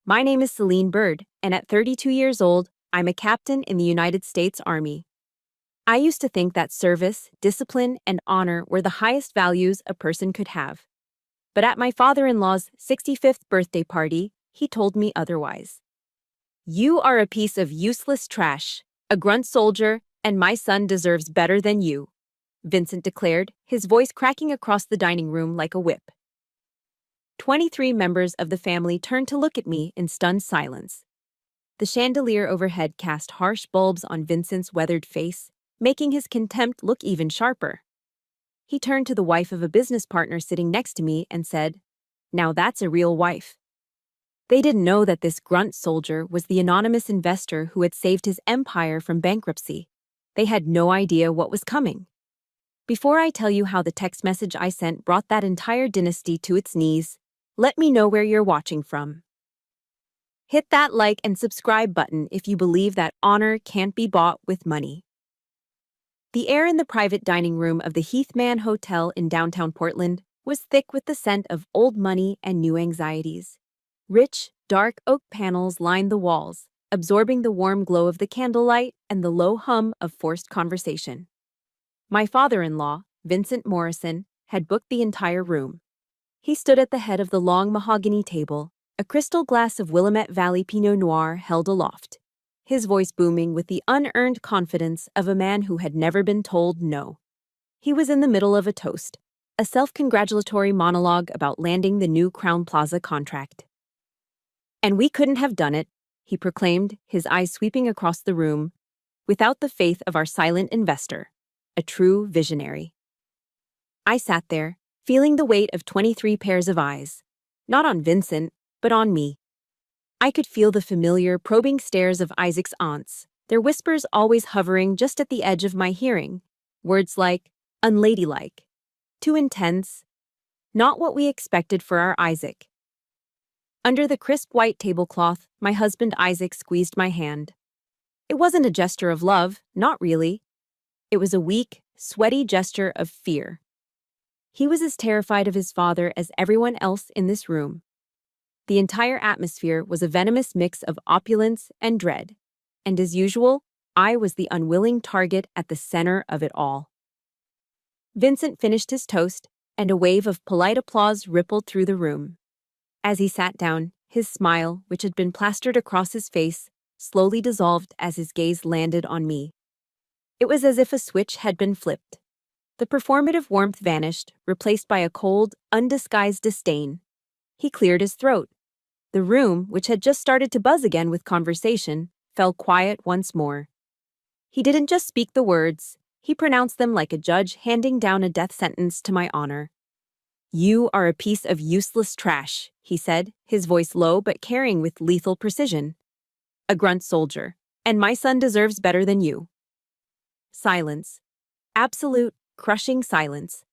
My name is Celine Bird, and at 32 years old, I'm a captain in the United States Army. I used to think that service, discipline, and honor were the highest values a person could have. But at my father-in-law's 65th birthday party, he told me otherwise. You are a piece of useless trash, a grunt soldier, and my son deserves better than you, Vincent declared, his voice cracking across the dining room like a whip. 23 members of the family turned to look at me in stunned silence. The chandelier overhead cast harsh bulbs on Vincent's weathered face, making his contempt look even sharper. He turned to the wife of a business partner sitting next to me and said, "Now that's a real wife." They didn't know that this grunt soldier was the anonymous investor who had saved his empire from bankruptcy. They had no idea what was coming. Before I tell you how the text message I sent brought that entire dynasty to its knees, let me know where you're watching from. Hit that like and subscribe button if you believe that honor can't be bought with money. The air in the private dining room of the Heathman Hotel in downtown Portland was thick with the scent of old money and new anxieties. Rich, dark oak panels lined the walls, absorbing the warm glow of the candlelight and the low hum of forced conversation. My father-in-law, Vincent Morrison, had booked the entire room. He stood at the head of the long mahogany table, a crystal glass of Willamette Valley Pinot Noir held aloft, his voice booming with the unearned confidence of a man who had never been told no. He was in the middle of a toast, a self-congratulatory monologue about landing the new Crowne Plaza contract. "And we couldn't have done it," he proclaimed, his eyes sweeping across the room, "without the faith of our silent investor, a true visionary." I sat there, feeling the weight of 23 pairs of eyes, not on Vincent, but on me. I could feel the familiar, probing stares of Isaac's aunts, their whispers always hovering just at the edge of my hearing, words like, unladylike, too intense, not what we expected for our Isaac. Under the crisp white tablecloth, my husband Isaac squeezed my hand. It wasn't a gesture of love, not really. It was a weak, sweaty gesture of fear. He was as terrified of his father as everyone else in this room. The entire atmosphere was a venomous mix of opulence and dread, and as usual, I was the unwilling target at the center of it all. Vincent finished his toast, and a wave of polite applause rippled through the room. As he sat down, his smile, which had been plastered across his face, slowly dissolved as his gaze landed on me. It was as if a switch had been flipped. The performative warmth vanished, replaced by a cold, undisguised disdain. He cleared his throat. The room, which had just started to buzz again with conversation, fell quiet once more. He didn't just speak the words, he pronounced them like a judge handing down a death sentence to my honor. "You are a piece of useless trash," he said, his voice low but carrying with lethal precision. "A grunt soldier, and my son deserves better than you." Silence. Absolute, crushing silence.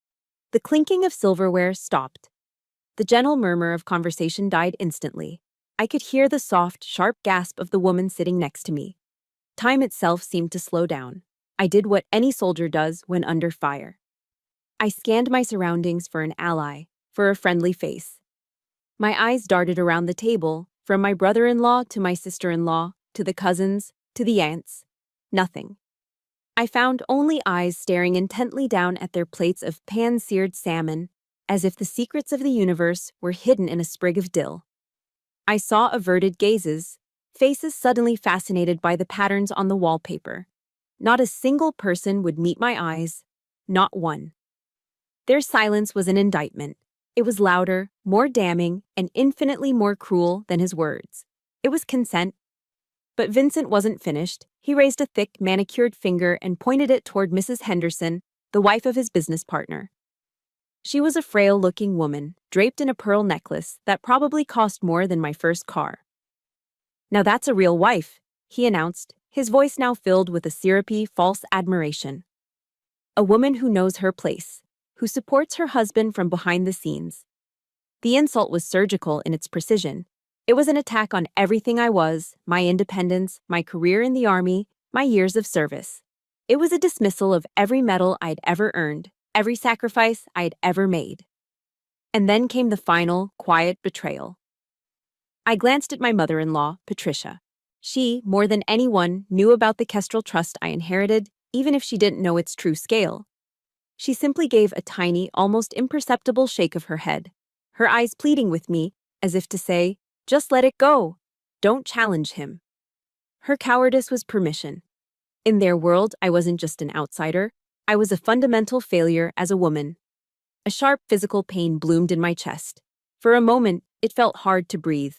The clinking of silverware stopped. The gentle murmur of conversation died instantly. I could hear the soft, sharp gasp of the woman sitting next to me. Time itself seemed to slow down. I did what any soldier does when under fire. I scanned my surroundings for an ally, for a friendly face. My eyes darted around the table, from my brother-in-law to my sister-in-law, to the cousins, to the aunts. Nothing. I found only eyes staring intently down at their plates of pan-seared salmon, as if the secrets of the universe were hidden in a sprig of dill. I saw averted gazes, faces suddenly fascinated by the patterns on the wallpaper. Not a single person would meet my eyes, not one. Their silence was an indictment. It was louder, more damning, and infinitely more cruel than his words. It was consent. But Vincent wasn't finished. He raised a thick, manicured finger and pointed it toward Mrs. Henderson, the wife of his business partner. She was a frail-looking woman, draped in a pearl necklace that probably cost more than my first car. "Now that's a real wife," he announced, his voice now filled with a syrupy, false admiration. "A woman who knows her place, who supports her husband from behind the scenes." The insult was surgical in its precision. It was an attack on everything I was, my independence, my career in the Army, my years of service. It was a dismissal of every medal I'd ever earned, every sacrifice I'd ever made. And then came the final, quiet betrayal. I glanced at my mother-in-law, Patricia. She, more than anyone, knew about the Kestrel Trust I inherited, even if she didn't know its true scale. She simply gave a tiny, almost imperceptible shake of her head, her eyes pleading with me, as if to say, "Just let it go. Don't challenge him." Her cowardice was permission. In their world, I wasn't just an outsider, I was a fundamental failure as a woman. A sharp physical pain bloomed in my chest. For a moment, it felt hard to breathe.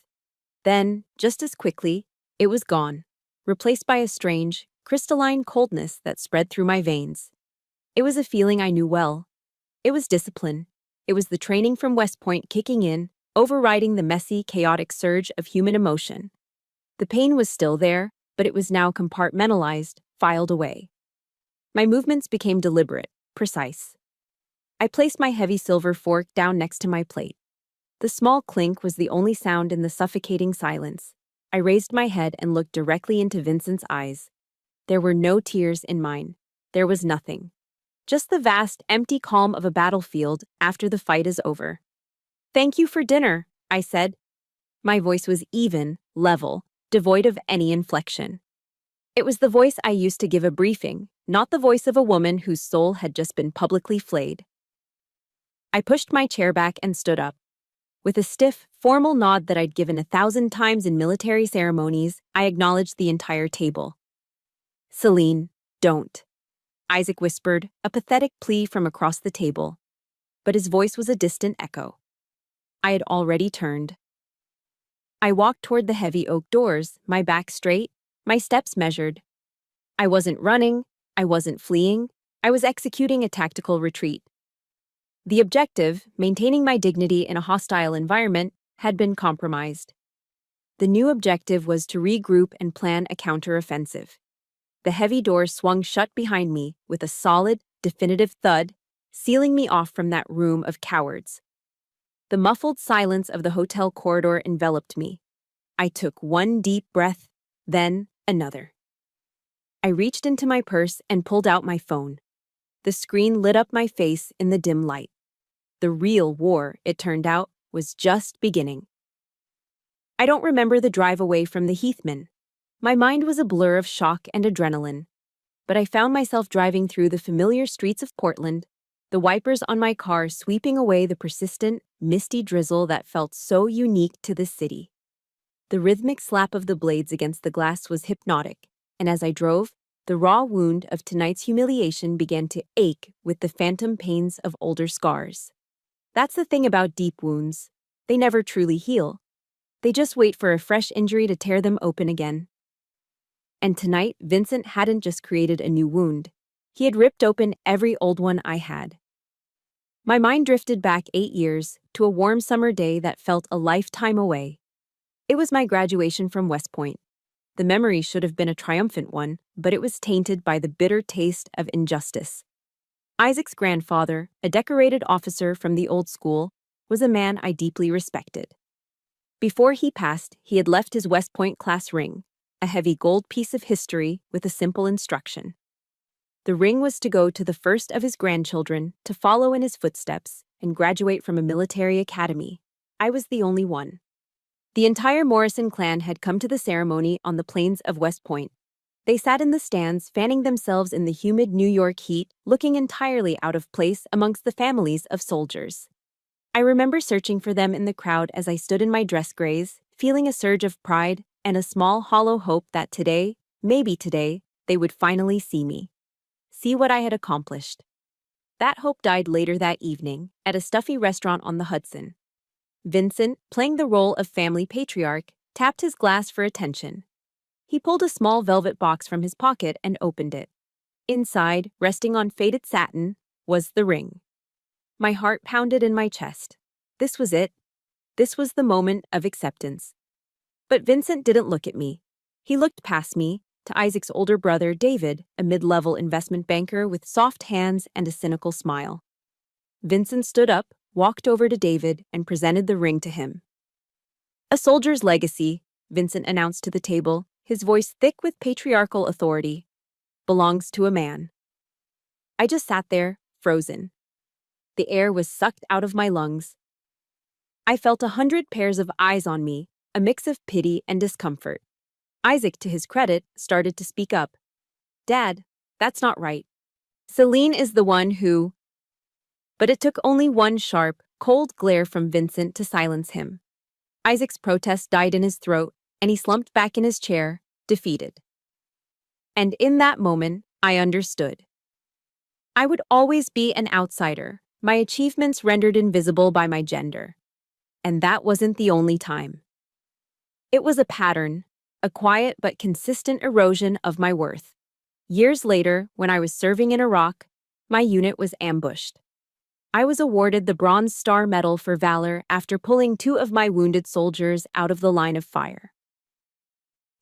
Then, just as quickly, it was gone, replaced by a strange, crystalline coldness that spread through my veins. It was a feeling I knew well. It was discipline. It was the training from West Point kicking in, overriding the messy, chaotic surge of human emotion. The pain was still there, but it was now compartmentalized, filed away. My movements became deliberate, precise. I placed my heavy silver fork down next to my plate. The small clink was the only sound in the suffocating silence. I raised my head and looked directly into Vincent's eyes. There were no tears in mine. There was nothing. Just the vast, empty calm of a battlefield after the fight is over. "Thank you for dinner," I said. My voice was even, level, devoid of any inflection. It was the voice I used to give a briefing, not the voice of a woman whose soul had just been publicly flayed. I pushed my chair back and stood up. With a stiff, formal nod that I'd given 1,000 times in military ceremonies, I acknowledged the entire table. "Celine, don't," Isaac whispered, a pathetic plea from across the table. But his voice was a distant echo. I had already turned. I walked toward the heavy oak doors, my back straight, my steps measured. I wasn't running, I wasn't fleeing, I was executing a tactical retreat. The objective, maintaining my dignity in a hostile environment, had been compromised. The new objective was to regroup and plan a counteroffensive. The heavy door swung shut behind me with a solid, definitive thud, sealing me off from that room of cowards. The muffled silence of the hotel corridor enveloped me. I took one deep breath, then another. I reached into my purse and pulled out my phone. The screen lit up my face in the dim light. The real war, it turned out, was just beginning. I don't remember the drive away from the Heathman. My mind was a blur of shock and adrenaline. But I found myself driving through the familiar streets of Portland, the wipers on my car sweeping away the persistent, misty drizzle that felt so unique to this city. The rhythmic slap of the blades against the glass was hypnotic, and as I drove, the raw wound of tonight's humiliation began to ache with the phantom pains of older scars. That's the thing about deep wounds. They never truly heal. They just wait for a fresh injury to tear them open again. And tonight, Vincent hadn't just created a new wound. He had ripped open every old one I had. My mind drifted back 8 years to a warm summer day that felt a lifetime away. It was my graduation from West Point. The memory should have been a triumphant one, but it was tainted by the bitter taste of injustice. Isaac's grandfather, a decorated officer from the old school, was a man I deeply respected. Before he passed, he had left his West Point class ring, a heavy gold piece of history with a simple instruction. The ring was to go to the first of his grandchildren to follow in his footsteps and graduate from a military academy. I was the only one. The entire Morrison clan had come to the ceremony on the plains of West Point. They sat in the stands, fanning themselves in the humid New York heat, looking entirely out of place amongst the families of soldiers. I remember searching for them in the crowd as I stood in my dress grays, feeling a surge of pride and a small hollow hope that today, maybe today, they would finally see me. See what I had accomplished. That hope died later that evening, at a stuffy restaurant on the Hudson. Vincent, playing the role of family patriarch, tapped his glass for attention. He pulled a small velvet box from his pocket and opened it. Inside, resting on faded satin, was the ring. My heart pounded in my chest. This was it. This was the moment of acceptance. But Vincent didn't look at me. He looked past me, to Isaac's older brother, David, a mid-level investment banker with soft hands and a cynical smile. Vincent stood up, walked over to David, and presented the ring to him. "A soldier's legacy," Vincent announced to the table, his voice thick with patriarchal authority, "belongs to a man." I just sat there, frozen. The air was sucked out of my lungs. I felt 100 pairs of eyes on me, a mix of pity and discomfort. Isaac, to his credit, started to speak up. Dad, that's not right. Celine is the one who. But it took only one sharp, cold glare from Vincent to silence him. Isaac's protest died in his throat, and he slumped back in his chair, defeated. And in that moment, I understood. I would always be an outsider, my achievements rendered invisible by my gender. And that wasn't the only time. It was a pattern, a quiet but consistent erosion of my worth. Years later, when I was serving in Iraq, my unit was ambushed. I was awarded the Bronze Star Medal for valor after pulling 2 of my wounded soldiers out of the line of fire.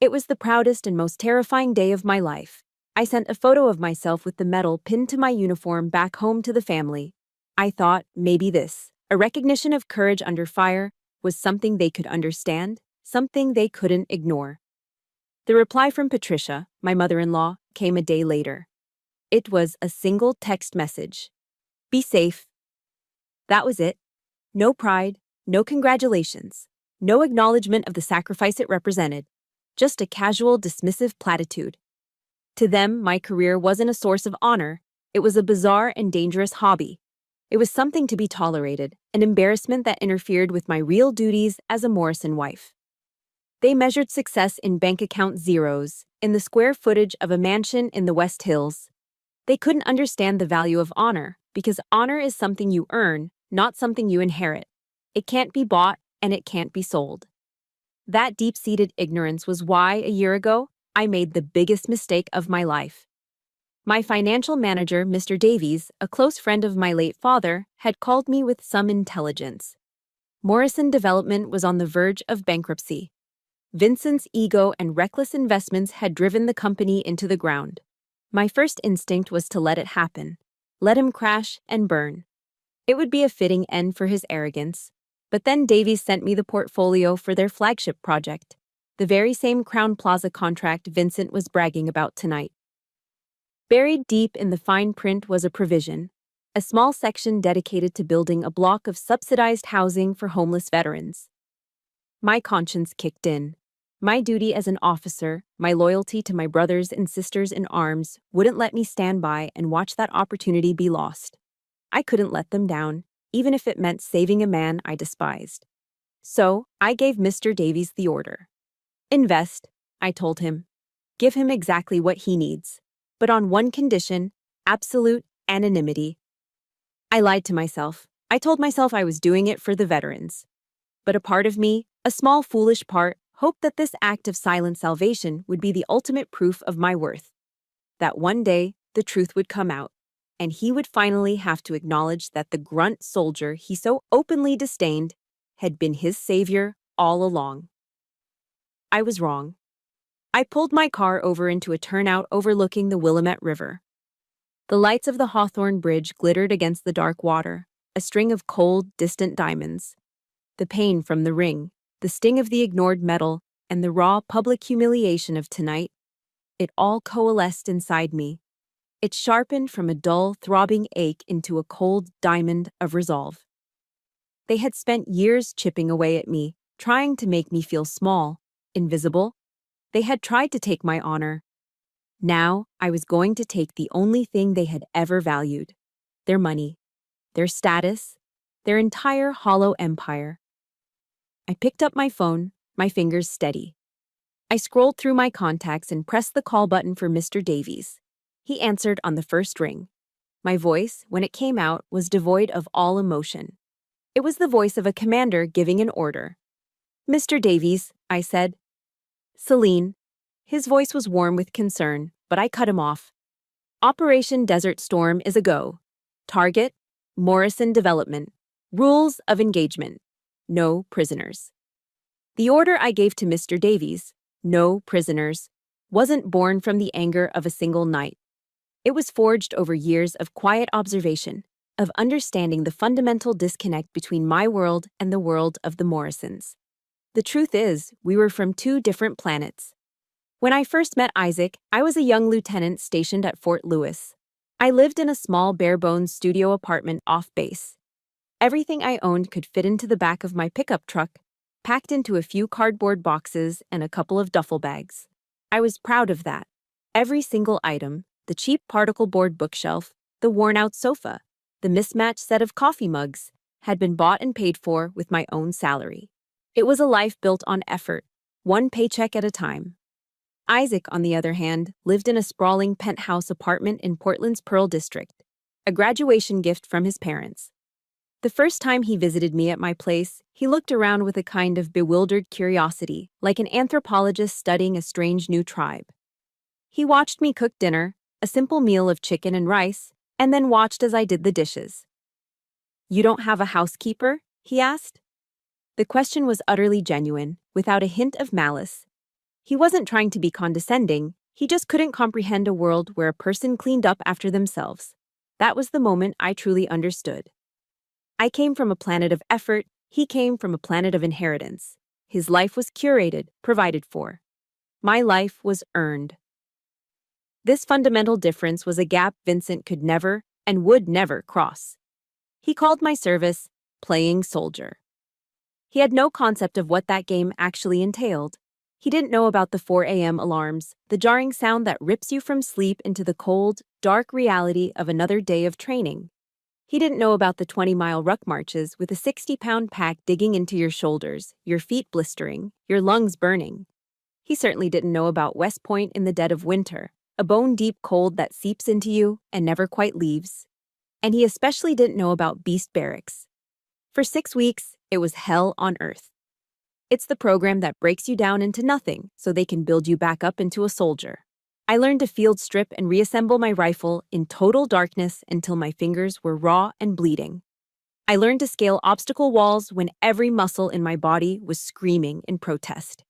It was the proudest and most terrifying day of my life. I sent a photo of myself with the medal pinned to my uniform back home to the family. I thought maybe this, a recognition of courage under fire, was something they could understand, something they couldn't ignore. The reply from Patricia, my mother-in-law, came a day later. It was a single text message. Be safe. That was it. No pride, no congratulations, no acknowledgement of the sacrifice it represented, just a casual, dismissive platitude. To them, my career wasn't a source of honor. It was a bizarre and dangerous hobby. It was something to be tolerated, an embarrassment that interfered with my real duties as a Morrison wife. They measured success in bank account zeros, in the square footage of a mansion in the West Hills. They couldn't understand the value of honor, because honor is something you earn, not something you inherit. It can't be bought, and it can't be sold. That deep-seated ignorance was why, a year ago, I made the biggest mistake of my life. My financial manager, Mr. Davies, a close friend of my late father, had called me with some intelligence. Morrison Development was on the verge of bankruptcy. Vincent's ego and reckless investments had driven the company into the ground. My first instinct was to let it happen. Let him crash and burn. It would be a fitting end for his arrogance. But then Davies sent me the portfolio for their flagship project, the very same Crown Plaza contract Vincent was bragging about tonight. Buried deep in the fine print was a provision, a small section dedicated to building a block of subsidized housing for homeless veterans. My conscience kicked in. My duty as an officer, my loyalty to my brothers and sisters in arms, wouldn't let me stand by and watch that opportunity be lost. I couldn't let them down, even if it meant saving a man I despised. So, I gave Mr. Davies the order. Invest, I told him. Give him exactly what he needs. But on one condition, absolute anonymity. I lied to myself. I told myself I was doing it for the veterans. But a part of me, a small foolish part, hoped that this act of silent salvation would be the ultimate proof of my worth. That one day, the truth would come out, and he would finally have to acknowledge that the grunt soldier he so openly disdained had been his savior all along. I was wrong. I pulled my car over into a turnout overlooking the Willamette River. The lights of the Hawthorne Bridge glittered against the dark water, a string of cold, distant diamonds. The pain from the ring, the sting of the ignored metal, and the raw public humiliation of tonight, it all coalesced inside me. It sharpened from a dull, throbbing ache into a cold diamond of resolve. They had spent years chipping away at me, trying to make me feel small, invisible. They had tried to take my honor. Now, I was going to take the only thing they had ever valued: their money, their status, their entire hollow empire. I picked up my phone, my fingers steady. I scrolled through my contacts and pressed the call button for Mr. Davies. He answered on the first ring. My voice, when it came out, was devoid of all emotion. It was the voice of a commander giving an order. "Mr. Davies," I said. "Celine." His voice was warm with concern, but I cut him off. "Operation Desert Storm is a go. Target, Morrison Development. Rules of engagement. No prisoners." The order I gave to Mr. Davies, "No prisoners," wasn't born from the anger of a single night. It was forged over years of quiet observation, of understanding the fundamental disconnect between my world and the world of the Morrisons. The truth is, we were from two different planets. When I first met Isaac, I was a young lieutenant stationed at Fort Lewis. I lived in a small, bare-bones studio apartment off base. Everything I owned could fit into the back of my pickup truck. packed into a few cardboard boxes and a couple of duffel bags. I was proud of that. Every single item, the cheap particle board bookshelf, the worn-out sofa, the mismatched set of coffee mugs, had been bought and paid for with my own salary. It was a life built on effort, one paycheck at a time. Isaac, on the other hand, lived in a sprawling penthouse apartment in Portland's Pearl District, a graduation gift from his parents. The first time he visited me at my place, he looked around with a kind of bewildered curiosity, like an anthropologist studying a strange new tribe. He watched me cook dinner, a simple meal of chicken and rice, and then watched as I did the dishes. "You don't have a housekeeper?" he asked. The question was utterly genuine, without a hint of malice. He wasn't trying to be condescending, he just couldn't comprehend a world where a person cleaned up after themselves. That was the moment I truly understood. I came from a planet of effort, he came from a planet of inheritance. His life was curated, provided for. My life was earned. This fundamental difference was a gap Vincent could never and would never cross. He called my service playing soldier. He had no concept of what that game actually entailed. He didn't know about the 4 a.m. alarms, the jarring sound that rips you from sleep into the cold, dark reality of another day of training. He didn't know about the 20-mile ruck marches with a 60-pound pack digging into your shoulders, your feet blistering, your lungs burning. He certainly didn't know about West Point in the dead of winter, a bone-deep cold that seeps into you and never quite leaves. And he especially didn't know about Beast Barracks. For 6 weeks, it was hell on earth. It's the program that breaks you down into nothing so they can build you back up into a soldier. I learned to field strip and reassemble my rifle in total darkness until my fingers were raw and bleeding. I learned to scale obstacle walls when every muscle in my body was screaming in protest.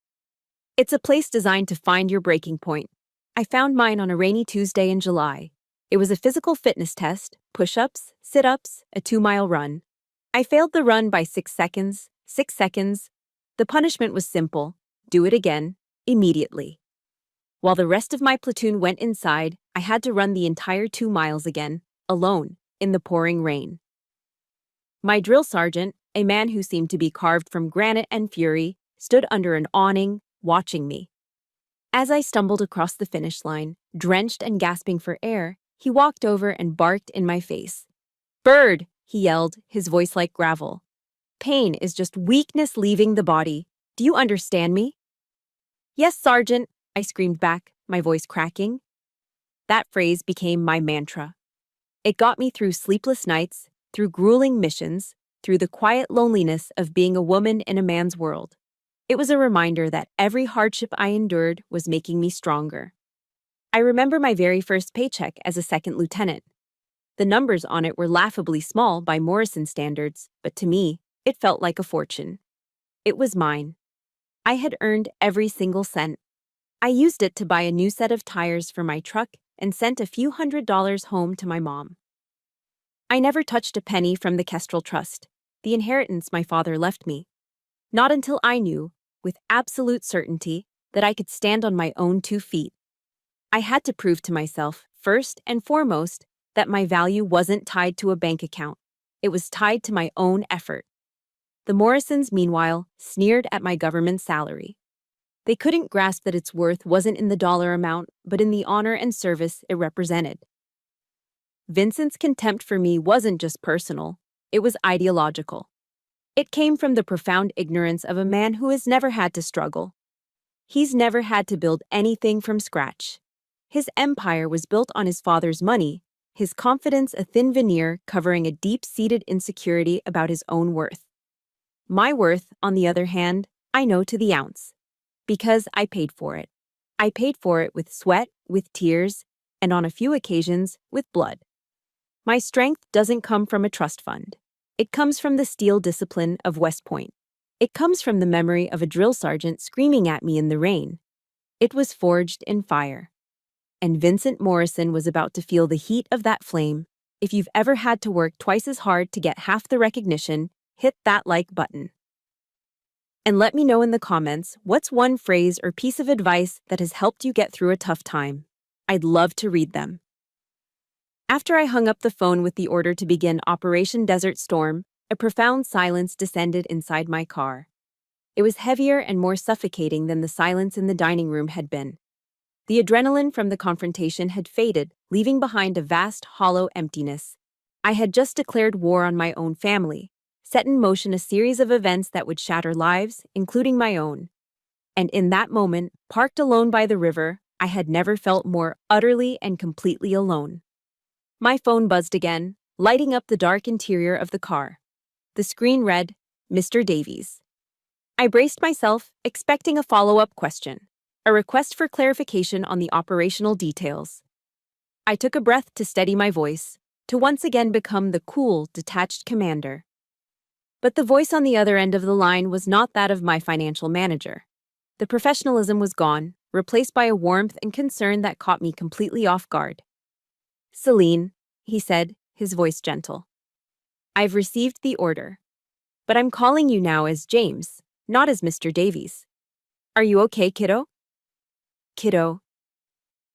It's a place designed to find your breaking point. I found mine on a rainy Tuesday in July. It was a physical fitness test, push-ups, sit-ups, a 2-mile run. I failed the run by 6 seconds. 6 seconds. The punishment was simple. Do it again, immediately. While the rest of my platoon went inside, I had to run the entire 2 miles again, alone, in the pouring rain. My drill sergeant, a man who seemed to be carved from granite and fury, stood under an awning, watching me. As I stumbled across the finish line, drenched and gasping for air, he walked over and barked in my face. "Bird!" he yelled, his voice like gravel. "Pain is just weakness leaving the body. Do you understand me?" "Yes, Sergeant," I screamed back, my voice cracking. That phrase became my mantra. It got me through sleepless nights, through grueling missions, through the quiet loneliness of being a woman in a man's world. It was a reminder that every hardship I endured was making me stronger. I remember my very first paycheck as a second lieutenant. The numbers on it were laughably small by Morrison standards, but to me, it felt like a fortune. It was mine. I had earned every single cent. I used it to buy a new set of tires for my truck and sent a few $100s home to my mom. I never touched a penny from the Kestrel Trust, the inheritance my father left me. Not until I knew, with absolute certainty, that I could stand on my own 2 feet. I had to prove to myself, first and foremost, that my value wasn't tied to a bank account. It was tied to my own effort. The Morrisons, meanwhile, sneered at my government salary. They couldn't grasp that its worth wasn't in the dollar amount, but in the honor and service it represented. Vincent's contempt for me wasn't just personal, it was ideological. It came from the profound ignorance of a man who has never had to struggle. He's never had to build anything from scratch. His empire was built on his father's money, his confidence a thin veneer covering a deep-seated insecurity about his own worth. My worth, on the other hand, I know to the ounce. Because I paid for it. I paid for it with sweat, with tears, and on a few occasions, with blood. My strength doesn't come from a trust fund. It comes from the steel discipline of West Point. It comes from the memory of a drill sergeant screaming at me in the rain. It was forged in fire. And Vincent Morrison was about to feel the heat of that flame. If you've ever had to work twice as hard to get half the recognition, hit that like button. And let me know in the comments what's one phrase or piece of advice that has helped you get through a tough time. I'd love to read them. After I hung up the phone with the order to begin Operation Desert Storm, a profound silence descended inside my car. It was heavier and more suffocating than the silence in the dining room had been. The adrenaline from the confrontation had faded, leaving behind a vast, hollow emptiness. I had just declared war on my own family, set in motion a series of events that would shatter lives, including my own. And in that moment, parked alone by the river, I had never felt more utterly and completely alone. My phone buzzed again, lighting up the dark interior of the car. The screen read, Mr. Davies. I braced myself, expecting a follow-up question, a request for clarification on the operational details. I took a breath to steady my voice, to once again become the cool, detached commander. But the voice on the other end of the line was not that of my financial manager. The professionalism was gone, replaced by a warmth and concern that caught me completely off guard. Celine, he said, his voice gentle. I've received the order. But I'm calling you now as James, not as Mr. Davies. Are you okay, kiddo? Kiddo.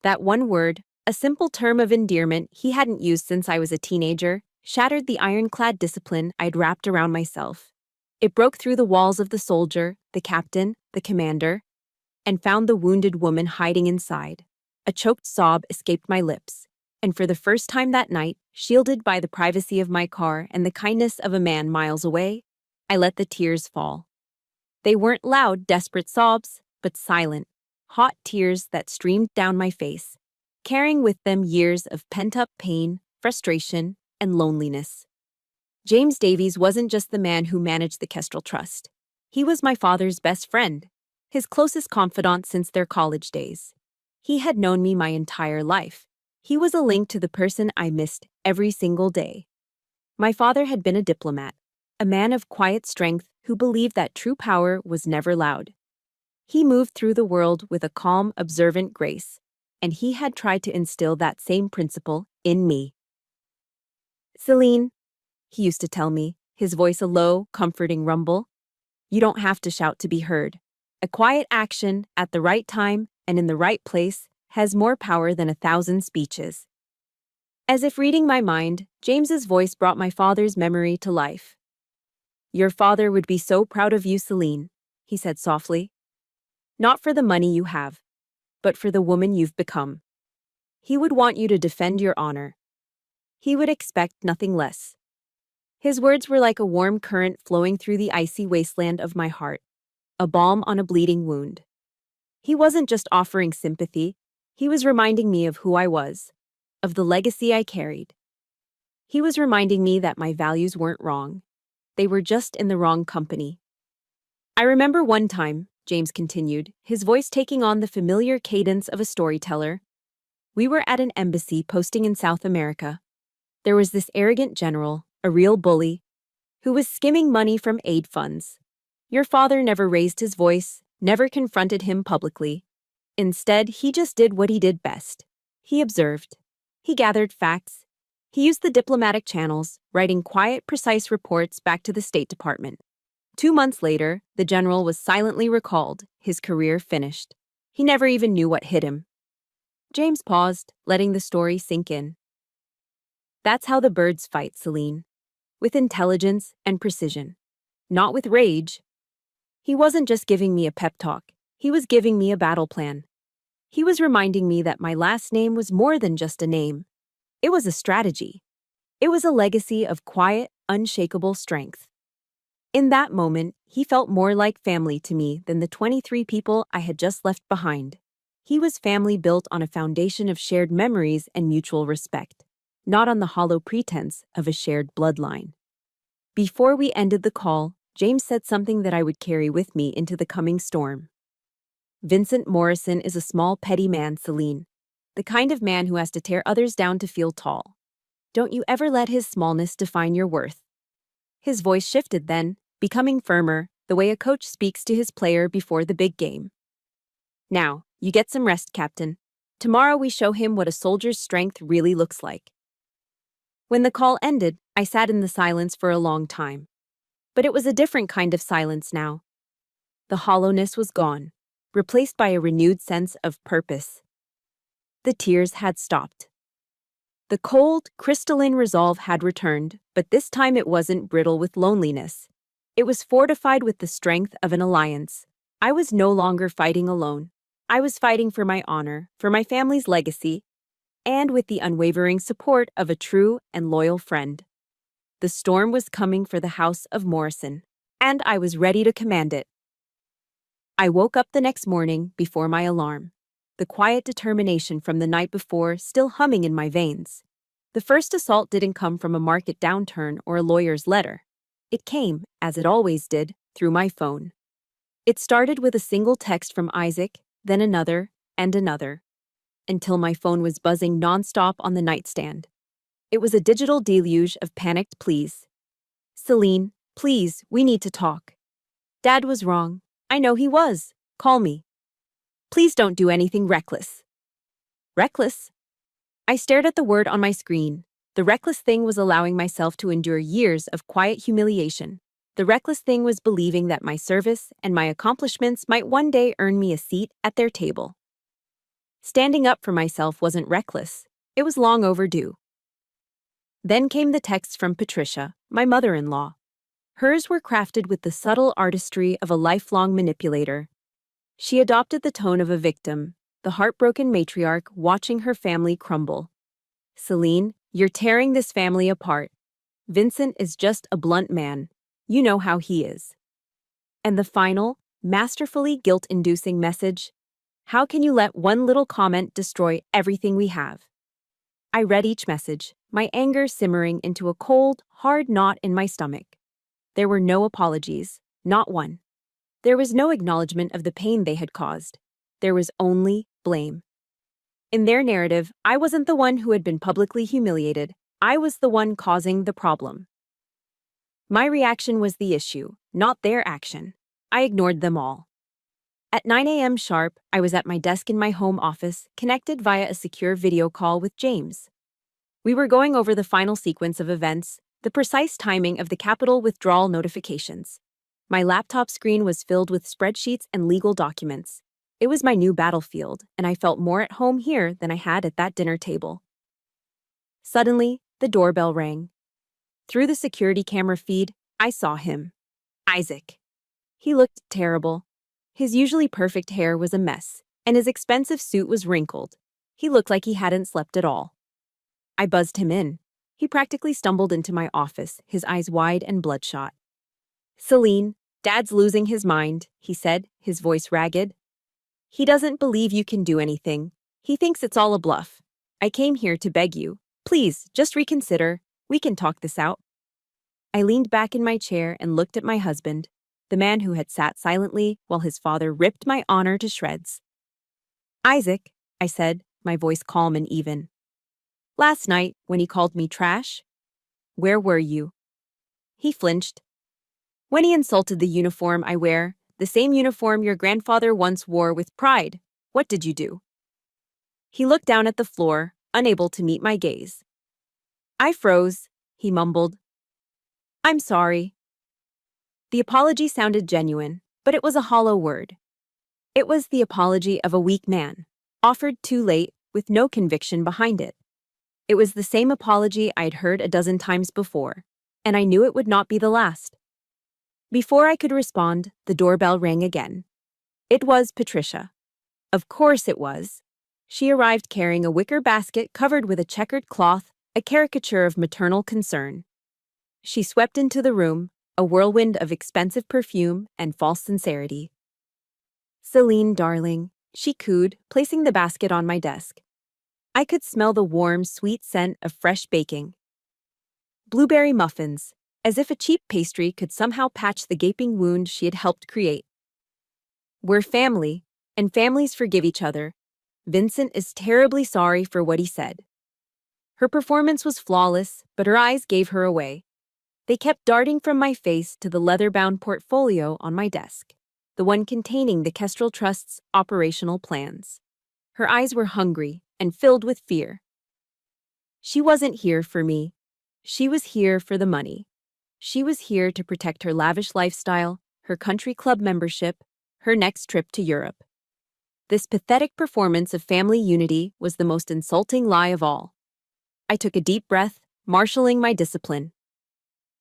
That one word, a simple term of endearment he hadn't used since I was a teenager, shattered the ironclad discipline I'd wrapped around myself. It broke through the walls of the soldier, the captain, the commander, and found the wounded woman hiding inside. A choked sob escaped my lips, and for the first time that night, shielded by the privacy of my car and the kindness of a man miles away, I let the tears fall. They weren't loud, desperate sobs, but silent, hot tears that streamed down my face, carrying with them years of pent-up pain, frustration, and loneliness. James Davies wasn't just the man who managed the Kestrel Trust. He was my father's best friend, his closest confidant since their college days. He had known me my entire life. He was a link to the person I missed every single day. My father had been a diplomat, a man of quiet strength who believed that true power was never loud. He moved through the world with a calm, observant grace, and he had tried to instill that same principle in me. Celine, he used to tell me, his voice a low, comforting rumble, you don't have to shout to be heard. A quiet action at the right time and in the right place has more power than 1,000 speeches. As if reading my mind, James's voice brought my father's memory to life. Your father would be so proud of you, Celine, he said softly. Not for the money you have, but for the woman you've become. He would want you to defend your honor. He would expect nothing less. His words were like a warm current flowing through the icy wasteland of my heart, a balm on a bleeding wound. He wasn't just offering sympathy, he was reminding me of who I was, of the legacy I carried. He was reminding me that my values weren't wrong. They were just in the wrong company. I remember one time, James continued, his voice taking on the familiar cadence of a storyteller. We were at an embassy posting in South America. There was this arrogant general, a real bully, who was skimming money from aid funds. Your father never raised his voice, never confronted him publicly. Instead, he just did what he did best. He observed. He gathered facts. He used the diplomatic channels, writing quiet, precise reports back to the State Department. 2 months later, the general was silently recalled, his career finished. He never even knew what hit him. James paused, letting the story sink in. That's how the birds fight, Celine. With intelligence and precision. Not with rage. He wasn't just giving me a pep talk. He was giving me a battle plan. He was reminding me that my last name was more than just a name. It was a strategy. It was a legacy of quiet, unshakable strength. In that moment, he felt more like family to me than the 23 people I had just left behind. He was family built on a foundation of shared memories and mutual respect, not on the hollow pretense of a shared bloodline. Before we ended the call, James said something that I would carry with me into the coming storm. Vincent Morrison is a small, petty man, Celine. The kind of man who has to tear others down to feel tall. Don't you ever let his smallness define your worth. His voice shifted then, becoming firmer, the way a coach speaks to his player before the big game. Now, you get some rest, Captain. Tomorrow we show him what a soldier's strength really looks like. When the call ended, I sat in the silence for a long time. But it was a different kind of silence now. The hollowness was gone, replaced by a renewed sense of purpose. The tears had stopped. The cold, crystalline resolve had returned, but this time it wasn't brittle with loneliness. It was fortified with the strength of an alliance. I was no longer fighting alone. I was fighting for my honor, for my family's legacy, and with the unwavering support of a true and loyal friend. The storm was coming for the House of Morrison, and I was ready to command it. I woke up the next morning before my alarm, the quiet determination from the night before still humming in my veins. The first assault didn't come from a market downturn or a lawyer's letter. It came, as it always did, through my phone. It started with a single text from Isaac, then another, and another, until my phone was buzzing nonstop on the nightstand. It was a digital deluge of panicked pleas. "Celine, please, we need to talk. Dad was wrong. I know he was. Call me. Please don't do anything reckless." Reckless? I stared at the word on my screen. The reckless thing was allowing myself to endure years of quiet humiliation. The reckless thing was believing that my service and my accomplishments might one day earn me a seat at their table. Standing up for myself wasn't reckless. It was long overdue. Then came the texts from Patricia, my mother-in-law. Hers were crafted with the subtle artistry of a lifelong manipulator. She adopted the tone of a victim, the heartbroken matriarch watching her family crumble. "Celine, you're tearing this family apart. Vincent is just a blunt man. You know how he is." And the final, masterfully guilt-inducing message: "How can you let one little comment destroy everything we have?" I read each message, my anger simmering into a cold, hard knot in my stomach. There were no apologies, not one. There was no acknowledgement of the pain they had caused. There was only blame. In their narrative, I wasn't the one who had been publicly humiliated. I was the one causing the problem. My reaction was the issue, not their action. I ignored them all. At 9 a.m. sharp, I was at my desk in my home office, connected via a secure video call with James. We were going over the final sequence of events, the precise timing of the capital withdrawal notifications. My laptop screen was filled with spreadsheets and legal documents. It was my new battlefield, and I felt more at home here than I had at that dinner table. Suddenly, the doorbell rang. Through the security camera feed, I saw him. Isaac. He looked terrible. His usually perfect hair was a mess, and his expensive suit was wrinkled. He looked like he hadn't slept at all. I buzzed him in. He practically stumbled into my office, his eyes wide and bloodshot. "Celine, Dad's losing his mind," he said, his voice ragged. "He doesn't believe you can do anything. He thinks it's all a bluff. I came here to beg you. Please, just reconsider. We can talk this out." I leaned back in my chair and looked at my husband, the man who had sat silently while his father ripped my honor to shreds. "Isaac," I said, my voice calm and even. "Last night, when he called me trash, where were you?" He flinched. "When he insulted the uniform I wear, the same uniform your grandfather once wore with pride, what did you do?" He looked down at the floor, unable to meet my gaze. "I froze," he mumbled. "I'm sorry." The apology sounded genuine, but it was a hollow word. It was the apology of a weak man, offered too late, with no conviction behind it. It was the same apology I'd heard a dozen times before, and I knew it would not be the last. Before I could respond, the doorbell rang again. It was Patricia. Of course it was. She arrived carrying a wicker basket covered with a checkered cloth, a caricature of maternal concern. She swept into the room, a whirlwind of expensive perfume and false sincerity. "Celine, darling," she cooed, placing the basket on my desk. I could smell the warm, sweet scent of fresh baking. Blueberry muffins, as if a cheap pastry could somehow patch the gaping wound she had helped create. "We're family, and families forgive each other. Vincent is terribly sorry for what he said." Her performance was flawless, but her eyes gave her away. They kept darting from my face to the leather-bound portfolio on my desk, the one containing the Kestrel Trust's operational plans. Her eyes were hungry and filled with fear. She wasn't here for me. She was here for the money. She was here to protect her lavish lifestyle, her country club membership, her next trip to Europe. This pathetic performance of family unity was the most insulting lie of all. I took a deep breath, marshaling my discipline.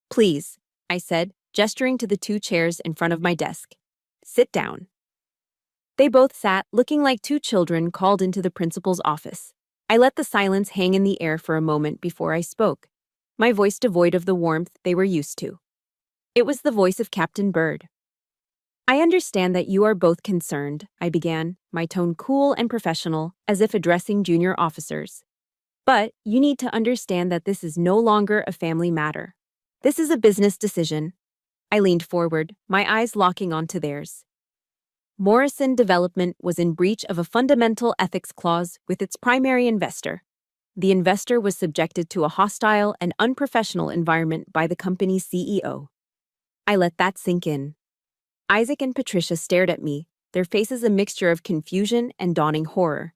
"Please," I said, gesturing to the two chairs in front of my desk. Sit down. They both sat, looking like two children called into the principal's office. I let the silence hang in the air for a moment before I spoke, my voice devoid of the warmth they were used to. It was the voice of Captain Bird. I understand that you are both concerned, I began, my tone cool and professional, as if addressing junior officers. But you need to understand that this is no longer a family matter. This is a business decision. I leaned forward, my eyes locking onto theirs. Morrison Development was in breach of a fundamental ethics clause with its primary investor. The investor was subjected to a hostile and unprofessional environment by the company's CEO. I let that sink in. Isaac and Patricia stared at me, their faces a mixture of confusion and dawning horror.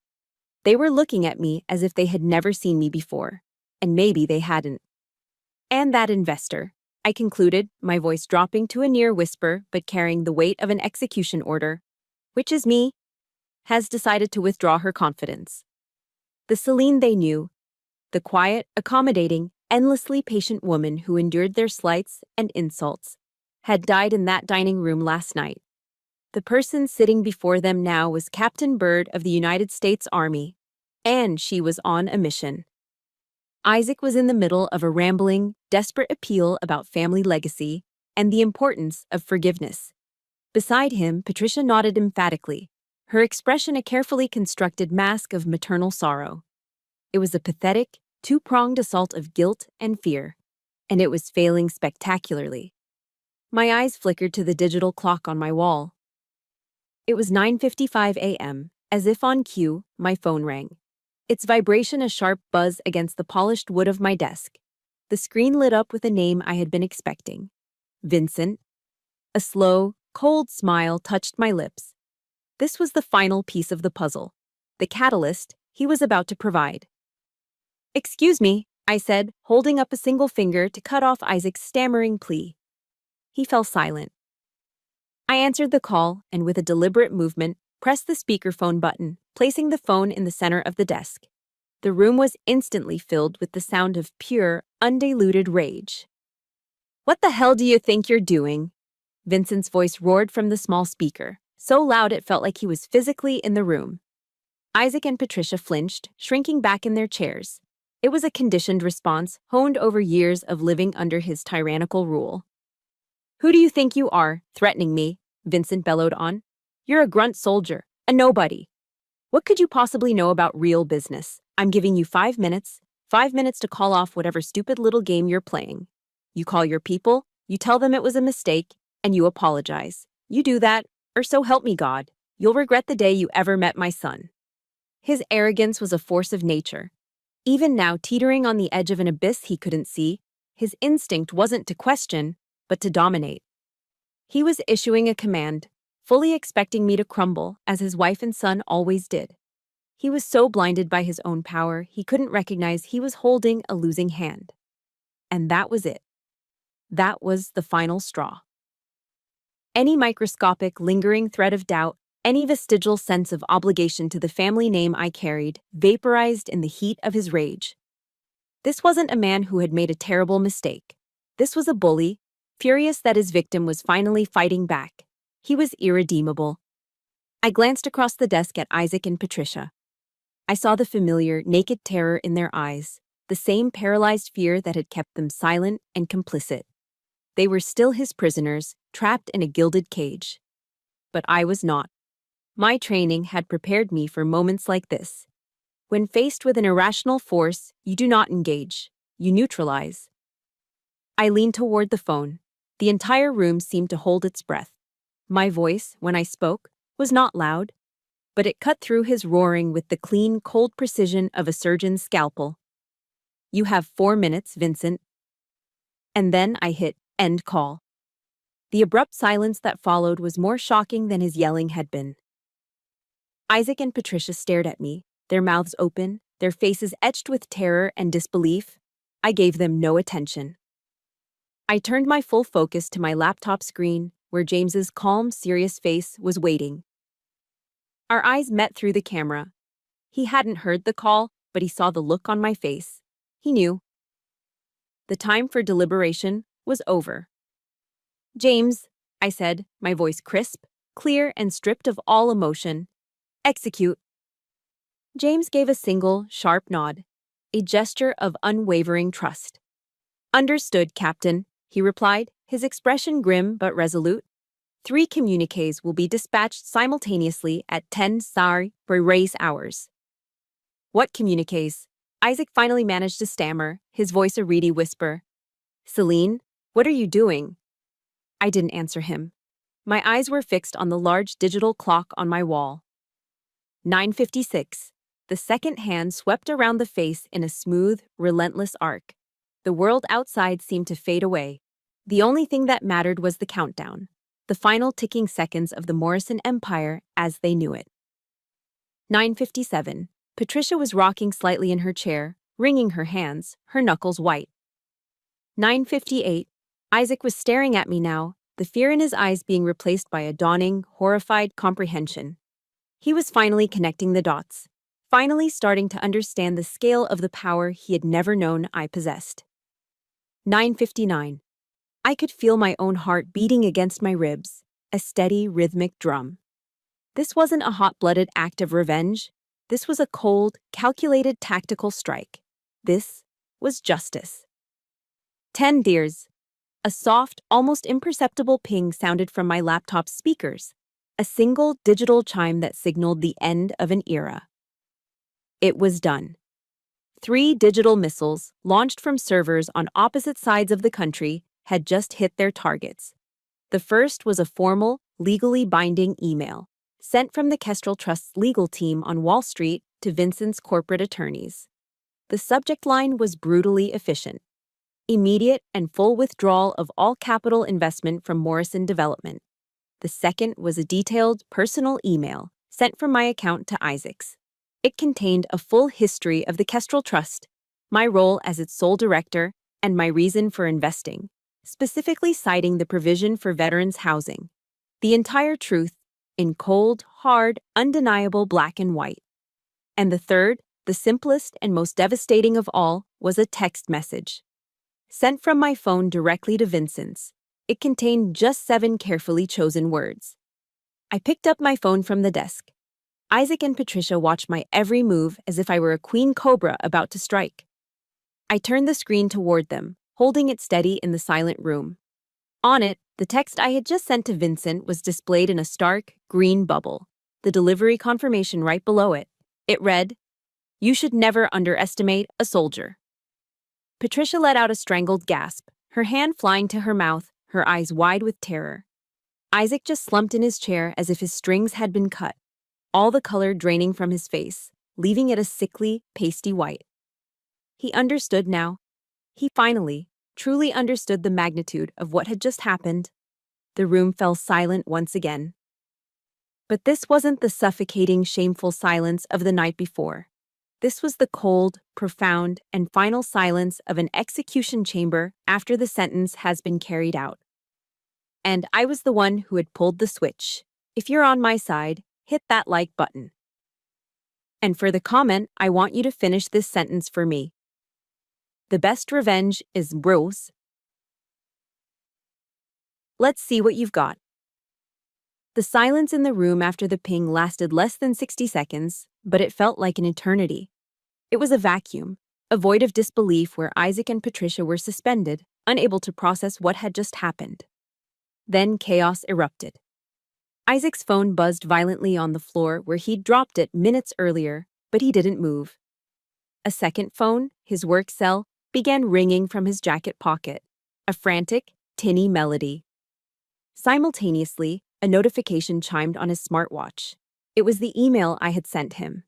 They were looking at me as if they had never seen me before, and maybe they hadn't. And that investor, I concluded, my voice dropping to a near whisper but carrying the weight of an execution order, which is me, has decided to withdraw her confidence. The Celine they knew, the quiet, accommodating, endlessly patient woman who endured their slights and insults, had died in that dining room last night. The person sitting before them now was Captain Bird of the United States Army, and she was on a mission. Isaac was in the middle of a rambling, desperate appeal about family legacy and the importance of forgiveness. Beside him, Patricia nodded emphatically, her expression a carefully constructed mask of maternal sorrow. It was a pathetic, two-pronged assault of guilt and fear, and it was failing spectacularly. My eyes flickered to the digital clock on my wall. It was 9:55 a.m., as if on cue, my phone rang. Its vibration a sharp buzz against the polished wood of my desk. The screen lit up with a name I had been expecting. Vincent. A slow, cold smile touched my lips. This was the final piece of the puzzle, the catalyst he was about to provide. "Excuse me," I said, holding up a single finger to cut off Isaac's stammering plea. He fell silent. I answered the call and, with a deliberate movement, pressed the speakerphone button, placing the phone in the center of the desk. The room was instantly filled with the sound of pure, undiluted rage. "What the hell do you think you're doing?" Vincent's voice roared from the small speaker, so loud it felt like he was physically in the room. Isaac and Patricia flinched, shrinking back in their chairs. It was a conditioned response, honed over years of living under his tyrannical rule. "Who do you think you are, threatening me?" Vincent bellowed on. "You're a grunt soldier, a nobody. What could you possibly know about real business? I'm giving you 5 minutes, 5 minutes to call off whatever stupid little game you're playing. You call your people, you tell them it was a mistake, and you apologize. You do that, or so help me God, you'll regret the day you ever met my son." His arrogance was a force of nature. Even now, teetering on the edge of an abyss he couldn't see, his instinct wasn't to question, but to dominate. He was issuing a command, fully expecting me to crumble, as his wife and son always did. He was so blinded by his own power, he couldn't recognize he was holding a losing hand. And that was it. That was the final straw. Any microscopic, lingering thread of doubt, any vestigial sense of obligation to the family name I carried, vaporized in the heat of his rage. This wasn't a man who had made a terrible mistake. This was a bully, furious that his victim was finally fighting back. He was irredeemable. I glanced across the desk at Isaac and Patricia. I saw the familiar, naked terror in their eyes, the same paralyzed fear that had kept them silent and complicit. They were still his prisoners, trapped in a gilded cage. But I was not. My training had prepared me for moments like this. When faced with an irrational force, you do not engage, you neutralize. I leaned toward the phone. The entire room seemed to hold its breath. My voice, when I spoke, was not loud, but it cut through his roaring with the clean, cold precision of a surgeon's scalpel. "You have 4 minutes, Vincent." And then I hit end call. The abrupt silence that followed was more shocking than his yelling had been. Isaac and Patricia stared at me, their mouths open, their faces etched with terror and disbelief. I gave them no attention. I turned my full focus to my laptop screen, where James's calm, serious face was waiting. Our eyes met through the camera. He hadn't heard the call, but he saw the look on my face. He knew. The time for deliberation was over. James, I said, my voice crisp, clear, and stripped of all emotion. Execute. James gave a single, sharp nod, a gesture of unwavering trust. Understood, Captain, he replied, his expression grim but resolute. 3 communiques will be dispatched simultaneously at 10 SAR for race hours. What communiques? Isaac finally managed to stammer, his voice a reedy whisper. Celine, what are you doing? I didn't answer him. My eyes were fixed on the large digital clock on my wall. 9:56. The second hand swept around the face in a smooth, relentless arc. The world outside seemed to fade away. The only thing that mattered was the countdown, the final ticking seconds of the Morrison Empire as they knew it. 9:57. Patricia was rocking slightly in her chair, wringing her hands, her knuckles white. 9:58. Isaac was staring at me now, the fear in his eyes being replaced by a dawning, horrified comprehension. He was finally connecting the dots, finally starting to understand the scale of the power he had never known I possessed. 9:59. I could feel my own heart beating against my ribs, a steady, rhythmic drum. This wasn't a hot-blooded act of revenge. This was a cold, calculated tactical strike. This was justice. 10 dears. A soft, almost imperceptible ping sounded from my laptop's speakers, a single digital chime that signaled the end of an era. It was done. 3 digital missiles, launched from servers on opposite sides of the country, had just hit their targets. The first was a formal, legally binding email, sent from the Kestrel Trust's legal team on Wall Street to Vincent's corporate attorneys. The subject line was brutally efficient. Immediate and full withdrawal of all capital investment from Morrison Development. The second was a detailed, personal email sent from my account to Isaac's. It contained a full history of the Kestrel Trust, my role as its sole director, and my reason for investing, specifically citing the provision for veterans' housing. The entire truth, in cold, hard, undeniable black and white. And the third, the simplest and most devastating of all, was a text message. Sent from my phone directly to Vincent's, it contained just 7 carefully chosen words. I picked up my phone from the desk. Isaac and Patricia watched my every move as if I were a queen cobra about to strike. I turned the screen toward them, holding it steady in the silent room. On it, the text I had just sent to Vincent was displayed in a stark, green bubble, the delivery confirmation right below it. It read, "You should never underestimate a soldier." Patricia let out a strangled gasp, her hand flying to her mouth, her eyes wide with terror. Isaac just slumped in his chair as if his strings had been cut, all the color draining from his face, leaving it a sickly, pasty white. He understood now. He finally, truly understood the magnitude of what had just happened. The room fell silent once again. But this wasn't the suffocating, shameful silence of the night before. This was the cold, profound, and final silence of an execution chamber after the sentence has been carried out. And I was the one who had pulled the switch. If you're on my side, hit that like button. And for the comment, I want you to finish this sentence for me. The best revenge is Bruce. Let's see what you've got. The silence in the room after the ping lasted less than 60 seconds, but it felt like an eternity. It was a vacuum, a void of disbelief where Isaac and Patricia were suspended, unable to process what had just happened. Then chaos erupted. Isaac's phone buzzed violently on the floor where he'd dropped it minutes earlier, but he didn't move. A second phone, his work cell, began ringing from his jacket pocket, a frantic, tinny melody. Simultaneously, a notification chimed on his smartwatch. It was the email I had sent him.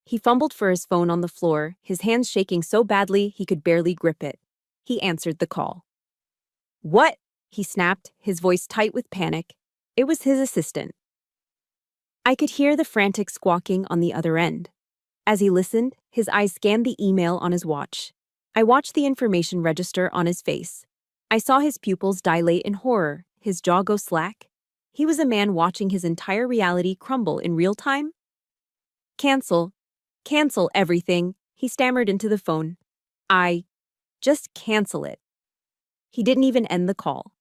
He fumbled for his phone on the floor, his hands shaking so badly he could barely grip it. He answered the call. "What?" he snapped, his voice tight with panic. It was his assistant. I could hear the frantic squawking on the other end. As he listened, his eyes scanned the email on his watch. I watched the information register on his face. I saw his pupils dilate in horror, his jaw go slack. He was a man watching his entire reality crumble in real time. Cancel everything, he stammered into the phone. Just cancel it." He didn't even end the call.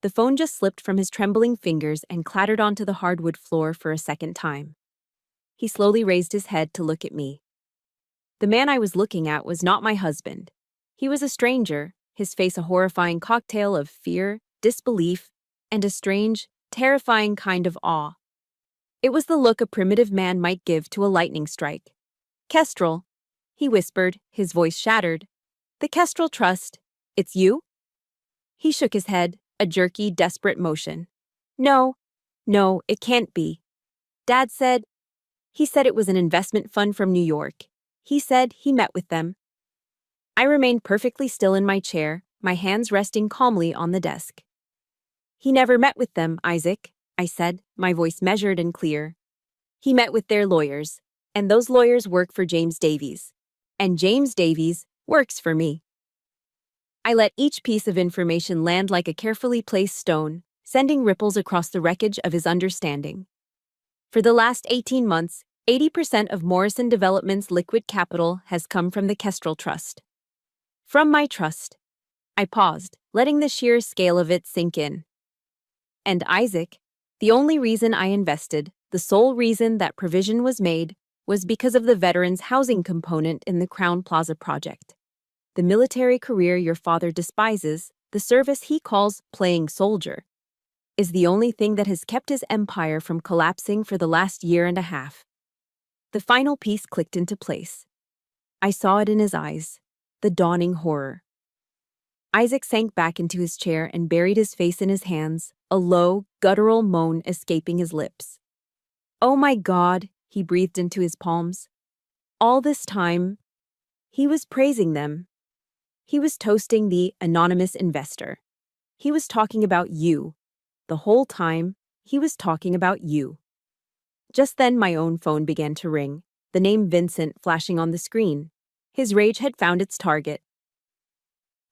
The phone just slipped from his trembling fingers and clattered onto the hardwood floor for a second time. He slowly raised his head to look at me. The man I was looking at was not my husband. He was a stranger, his face a horrifying cocktail of fear, disbelief, and a strange, terrifying kind of awe. It was the look a primitive man might give to a lightning strike. "Kestrel," he whispered, his voice shattered. "The Kestrel Trust. It's you?" He shook his head, a jerky, desperate motion. No, it can't be. Dad said, he said it was an investment fund from New York. He said he met with them. I remained perfectly still in my chair, my hands resting calmly on the desk. "He never met with them, Isaac," I said, my voice measured and clear. "He met with their lawyers, and those lawyers work for James Davies. And James Davies works for me." I let each piece of information land like a carefully placed stone, sending ripples across the wreckage of his understanding. For the last 18 months, 80% of Morrison Development's liquid capital has come from the Kestrel Trust. From my trust. I paused, letting the sheer scale of it sink in. And Isaac, the only reason I invested, the sole reason that provision was made, was because of the veterans' housing component in the Crown Plaza project. The military career your father despises, the service he calls playing soldier, is the only thing that has kept his empire from collapsing for the last year and a half. The final piece clicked into place. I saw it in his eyes, the dawning horror. Isaac sank back into his chair and buried his face in his hands, a low, guttural moan escaping his lips. "Oh my God," he breathed into his palms. All this time, he was praising them. He was toasting the anonymous investor. He was talking about you. The whole time, he was talking about you. Just then my own phone began to ring, the name Vincent flashing on the screen. His rage had found its target.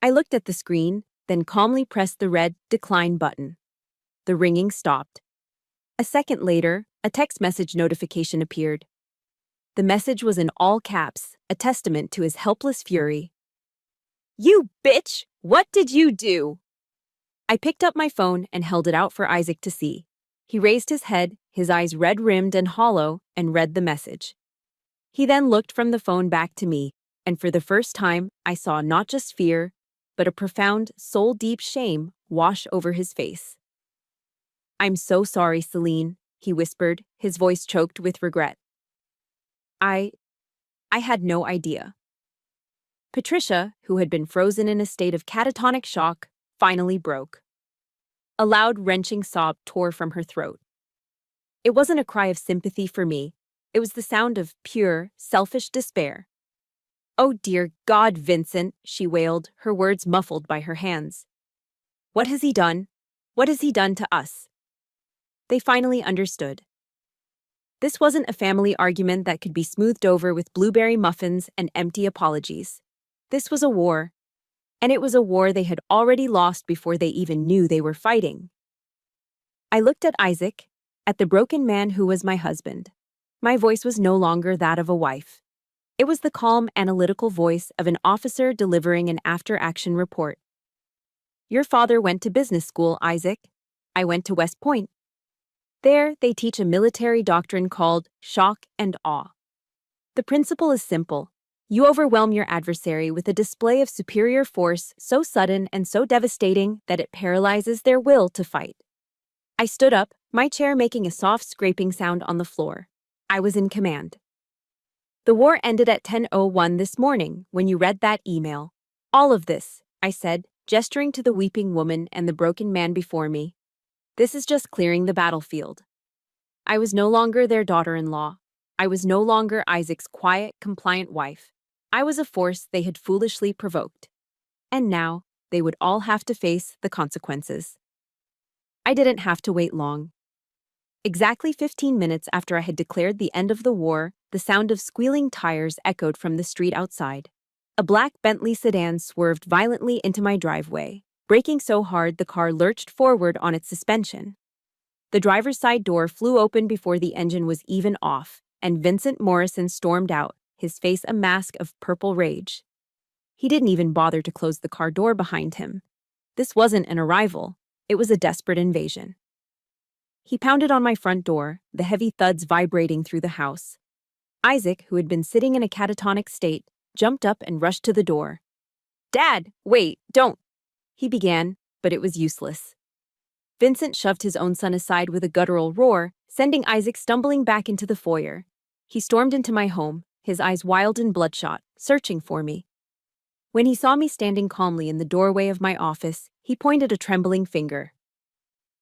I looked at the screen, then calmly pressed the red decline button. The ringing stopped. A second later, a text message notification appeared. The message was in all caps, a testament to his helpless fury. "You bitch! What did you do?" I picked up my phone and held it out for Isaac to see. He raised his head, his eyes red-rimmed and hollow, and read the message. He then looked from the phone back to me, and for the first time, I saw not just fear, but a profound, soul-deep shame wash over his face. "I'm so sorry, Celine," he whispered, his voice choked with regret. I had no idea." Patricia, who had been frozen in a state of catatonic shock, finally broke. A loud, wrenching sob tore from her throat. It wasn't a cry of sympathy for me. It was the sound of pure, selfish despair. "Oh dear God, Vincent," she wailed, her words muffled by her hands. "What has he done? What has he done to us?" They finally understood. This wasn't a family argument that could be smoothed over with blueberry muffins and empty apologies. This was a war. And it was a war they had already lost before they even knew they were fighting. I looked at Isaac, at the broken man who was my husband. My voice was no longer that of a wife. It was the calm, analytical voice of an officer delivering an after-action report. "Your father went to business school, Isaac. I went to West Point. There, they teach a military doctrine called shock and awe. The principle is simple. You overwhelm your adversary with a display of superior force so sudden and so devastating that it paralyzes their will to fight." I stood up, my chair making a soft scraping sound on the floor. I was in command. "The war ended at 10:01 this morning when you read that email. All of this," I said, gesturing to the weeping woman and the broken man before me. "This is just clearing the battlefield." I was no longer their daughter-in-law. I was no longer Isaac's quiet, compliant wife. I was a force they had foolishly provoked. And now, they would all have to face the consequences. I didn't have to wait long. Exactly 15 minutes after I had declared the end of the war, the sound of squealing tires echoed from the street outside. A black Bentley sedan swerved violently into my driveway, braking so hard the car lurched forward on its suspension. The driver's side door flew open before the engine was even off, and Vincent Morrison stormed out, his face a mask of purple rage. He didn't even bother to close the car door behind him. This wasn't an arrival. It was a desperate invasion. He pounded on my front door, the heavy thuds vibrating through the house. Isaac, who had been sitting in a catatonic state, jumped up and rushed to the door. "Dad, wait, don't," he began, but it was useless. Vincent shoved his own son aside with a guttural roar, sending Isaac stumbling back into the foyer. He stormed into my home, his eyes wild and bloodshot, searching for me. When he saw me standing calmly in the doorway of my office, he pointed a trembling finger.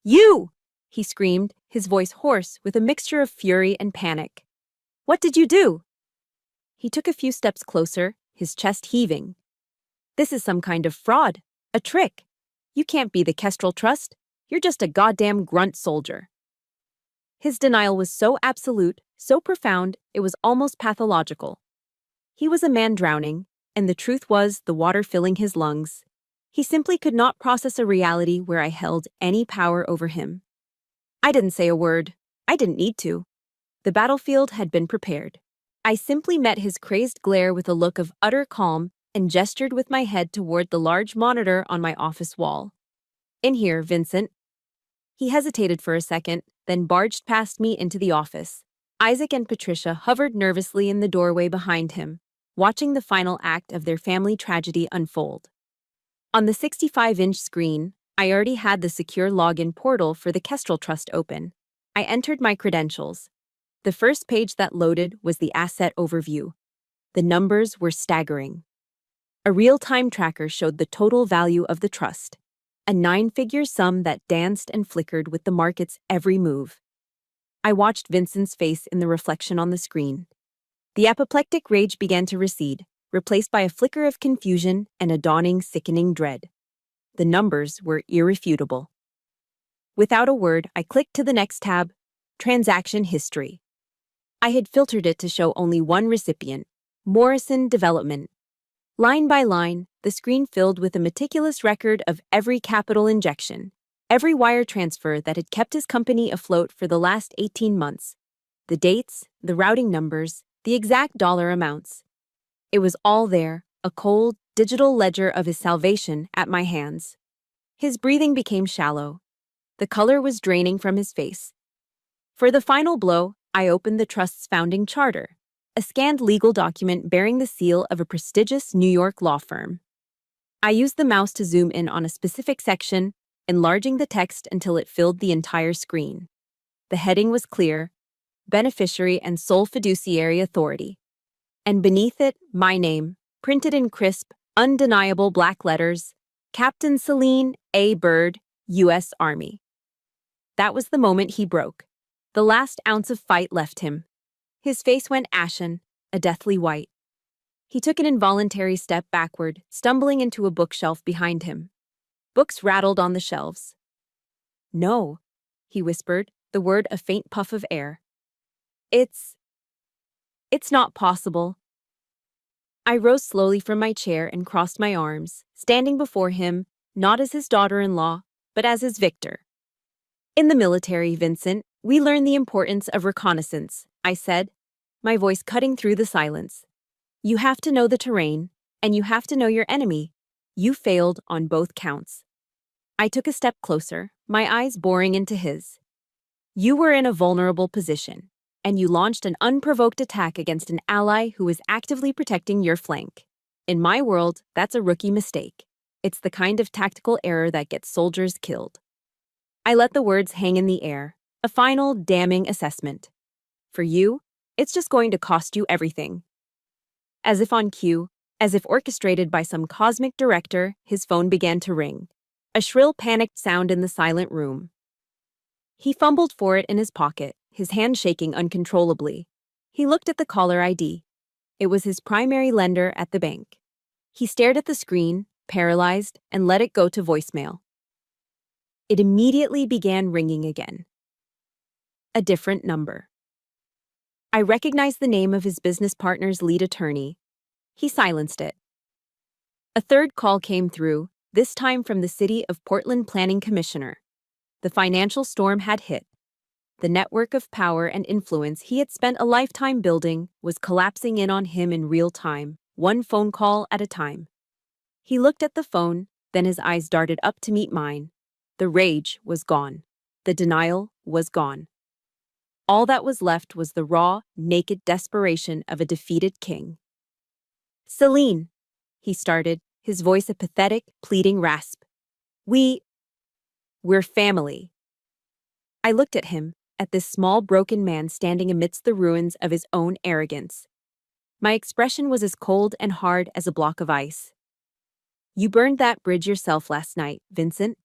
"You!" he screamed, his voice hoarse with a mixture of fury and panic. "What did you do?" He took a few steps closer, his chest heaving. "This is some kind of fraud, a trick. You can't be the Kestrel Trust. You're just a goddamn grunt soldier." His denial was so absolute, so profound, it was almost pathological. He was a man drowning, and the truth was the water filling his lungs. He simply could not process a reality where I held any power over him. I didn't say a word. I didn't need to. The battlefield had been prepared. I simply met his crazed glare with a look of utter calm and gestured with my head toward the large monitor on my office wall. "In here, Vincent." He hesitated for a second, then barged past me into the office. Isaac and Patricia hovered nervously in the doorway behind him, watching the final act of their family tragedy unfold. On the 65-inch screen, I already had the secure login portal for the Kestrel Trust open. I entered my credentials. The first page that loaded was the asset overview. The numbers were staggering. A real-time tracker showed the total value of the trust, a 9-figure sum that danced and flickered with the market's every move. I watched Vincent's face in the reflection on the screen. The apoplectic rage began to recede, replaced by a flicker of confusion and a dawning, sickening dread. The numbers were irrefutable. Without a word, I clicked to the next tab, Transaction History. I had filtered it to show only one recipient, Morrison Development. Line by line, the screen filled with a meticulous record of every capital injection, every wire transfer that had kept his company afloat for the last 18 months. The dates, the routing numbers, the exact dollar amounts. It was all there, a cold, digital ledger of his salvation at my hands. His breathing became shallow. The color was draining from his face. For the final blow, I opened the Trust's founding charter, a scanned legal document bearing the seal of a prestigious New York law firm. I used the mouse to zoom in on a specific section, enlarging the text until it filled the entire screen. The heading was clear: Beneficiary and Sole Fiduciary Authority. And beneath it, my name, printed in crisp, undeniable black letters, Captain Celine A. Byrd, U.S. Army. That was the moment he broke. The last ounce of fight left him. His face went ashen, a deathly white. He took an involuntary step backward, stumbling into a bookshelf behind him. Books rattled on the shelves. "No," he whispered, the word a faint puff of air. It's not possible." I rose slowly from my chair and crossed my arms, standing before him, not as his daughter-in-law, but as his victor. "In the military, Vincent, we learn the importance of reconnaissance," I said, my voice cutting through the silence. "You have to know the terrain, and you have to know your enemy. You failed on both counts." I took a step closer, my eyes boring into his. "You were in a vulnerable position, and you launched an unprovoked attack against an ally who was actively protecting your flank. In my world, that's a rookie mistake. It's the kind of tactical error that gets soldiers killed." I let the words hang in the air, a final, damning assessment. "For you, it's just going to cost you everything." As if on cue, as if orchestrated by some cosmic director, his phone began to ring. A shrill, panicked sound in the silent room. He fumbled for it in his pocket, his hand shaking uncontrollably. He looked at the caller ID. It was his primary lender at the bank. He stared at the screen, paralyzed, and let it go to voicemail. It immediately began ringing again. A different number. I recognized the name of his business partner's lead attorney. He silenced it. A third call came through, this time from the City of Portland Planning Commissioner. The financial storm had hit. The network of power and influence he had spent a lifetime building was collapsing in on him in real time, one phone call at a time. He looked at the phone, then his eyes darted up to meet mine. The rage was gone. The denial was gone. All that was left was the raw, naked desperation of a defeated king. "Celine," he started, his voice a pathetic, pleading rasp. We're family." I looked at him, at this small, broken man standing amidst the ruins of his own arrogance. My expression was as cold and hard as a block of ice. "You burned that bridge yourself last night, Vincent."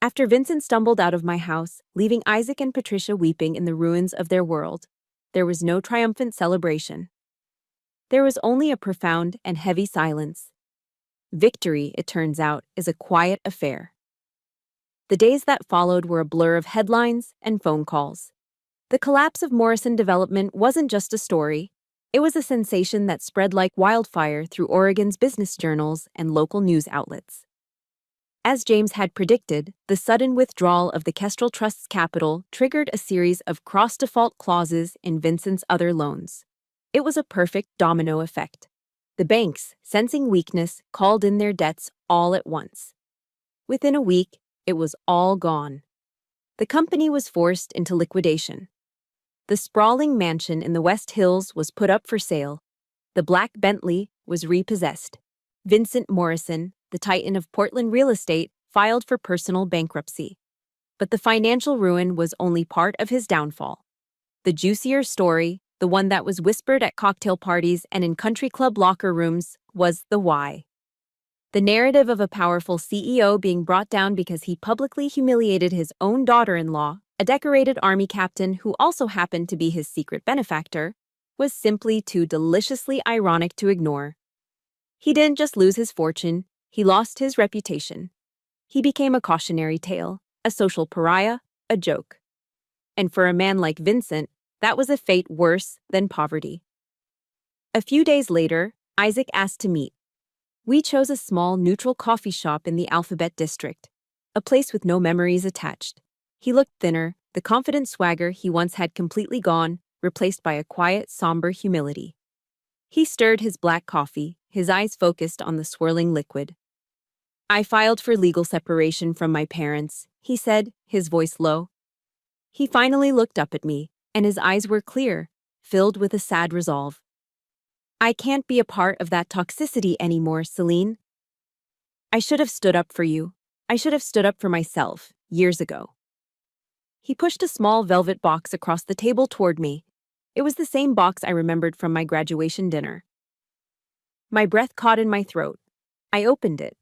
After Vincent stumbled out of my house, leaving Isaac and Patricia weeping in the ruins of their world, there was no triumphant celebration. There was only a profound and heavy silence. Victory, it turns out, is a quiet affair. The days that followed were a blur of headlines and phone calls. The collapse of Morrison Development wasn't just a story. It was a sensation that spread like wildfire through Oregon's business journals and local news outlets. As James had predicted, the sudden withdrawal of the Kestrel Trust's capital triggered a series of cross-default clauses in Vincent's other loans. It was a perfect domino effect. The banks, sensing weakness, called in their debts all at once. Within a week, it was all gone. The company was forced into liquidation. The sprawling mansion in the West Hills was put up for sale. The black Bentley was repossessed. Vincent Morrison, the titan of Portland real estate, filed for personal bankruptcy. But the financial ruin was only part of his downfall. The juicier story, the one that was whispered at cocktail parties and in country club locker rooms, was the why. The narrative of a powerful CEO being brought down because he publicly humiliated his own daughter-in-law, a decorated Army captain who also happened to be his secret benefactor, was simply too deliciously ironic to ignore. He didn't just lose his fortune, he lost his reputation. He became a cautionary tale, a social pariah, a joke. And for a man like Vincent, that was a fate worse than poverty. A few days later, Isaac asked to meet. We chose a small, neutral coffee shop in the Alphabet District, a place with no memories attached. He looked thinner, the confident swagger he once had completely gone, replaced by a quiet, somber humility. He stirred his black coffee, his eyes focused on the swirling liquid. "I filed for legal separation from my parents," he said, his voice low. He finally looked up at me, and his eyes were clear, filled with a sad resolve. "I can't be a part of that toxicity anymore, Celine. I should have stood up for you. I should have stood up for myself, years ago." He pushed a small velvet box across the table toward me. It was the same box I remembered from my graduation dinner. My breath caught in my throat. I opened it.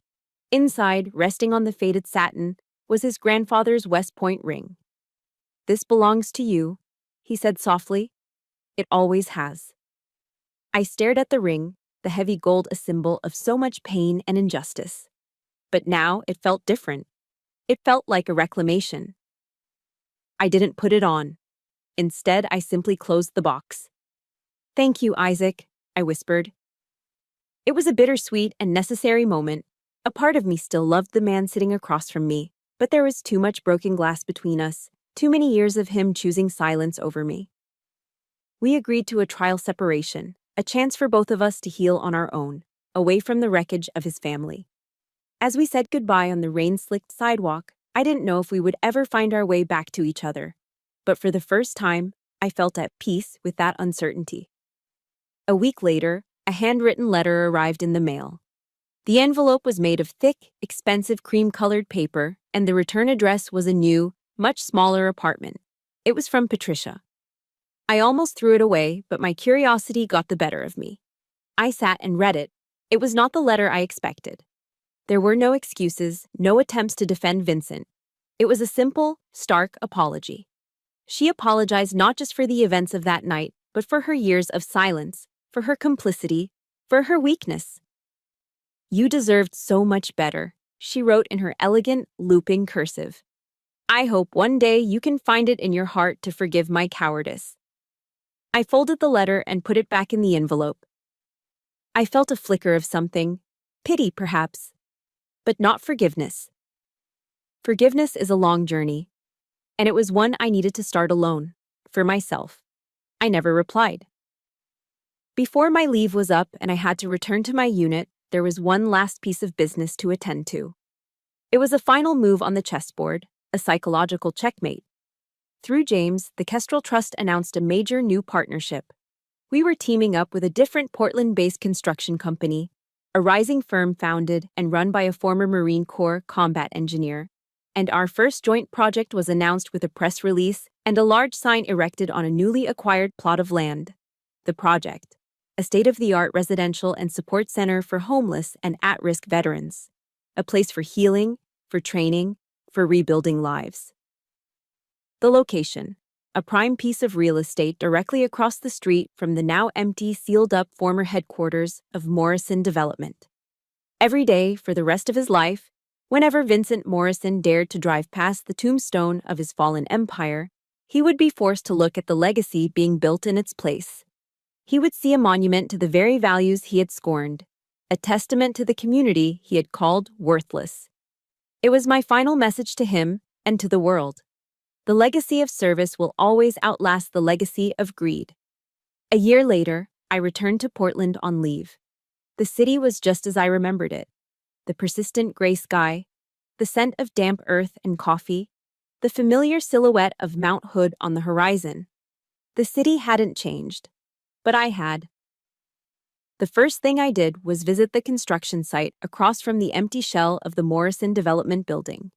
Inside, resting on the faded satin, was his grandfather's West Point ring. "This belongs to you," he said softly. "It always has." I stared at the ring, the heavy gold a symbol of so much pain and injustice. But now it felt different. It felt like a reclamation. I didn't put it on. Instead, I simply closed the box. "Thank you, Isaac," I whispered. It was a bittersweet and necessary moment. A part of me still loved the man sitting across from me, but there was too much broken glass between us, too many years of him choosing silence over me. We agreed to a trial separation, a chance for both of us to heal on our own, away from the wreckage of his family. As we said goodbye on the rain-slicked sidewalk, I didn't know if we would ever find our way back to each other. But for the first time, I felt at peace with that uncertainty. A week later, a handwritten letter arrived in the mail. The envelope was made of thick, expensive cream-colored paper, and the return address was a new, much smaller apartment. It was from Patricia. I almost threw it away, but my curiosity got the better of me. I sat and read it. It was not the letter I expected. There were no excuses, no attempts to defend Vincent. It was a simple, stark apology. She apologized not just for the events of that night, but for her years of silence, for her complicity, for her weakness. "You deserved so much better," she wrote in her elegant, looping cursive. "I hope one day you can find it in your heart to forgive my cowardice." I folded the letter and put it back in the envelope. I felt a flicker of something, pity perhaps, but not forgiveness. Forgiveness is a long journey, and it was one I needed to start alone, for myself. I never replied. Before my leave was up and I had to return to my unit, there was one last piece of business to attend to. It was a final move on the chessboard, a psychological checkmate. Through James, the Kestrel Trust announced a major new partnership. We were teaming up with a different Portland-based construction company, a rising firm founded and run by a former Marine Corps combat engineer, and our first joint project was announced with a press release and a large sign erected on a newly acquired plot of land. The project, a state-of-the-art residential and support center for homeless and at-risk veterans, a place for healing, for training, for rebuilding lives. The location, a prime piece of real estate directly across the street from the now empty, sealed-up former headquarters of Morrison Development. Every day, for the rest of his life, whenever Vincent Morrison dared to drive past the tombstone of his fallen empire, he would be forced to look at the legacy being built in its place. He would see a monument to the very values he had scorned, a testament to the community he had called worthless. It was my final message to him and to the world. The legacy of service will always outlast the legacy of greed. A year later, I returned to Portland on leave. The city was just as I remembered it. The persistent gray sky, the scent of damp earth and coffee, the familiar silhouette of Mount Hood on the horizon. The city hadn't changed, but I had. The first thing I did was visit the construction site across from the empty shell of the Morrison Development building.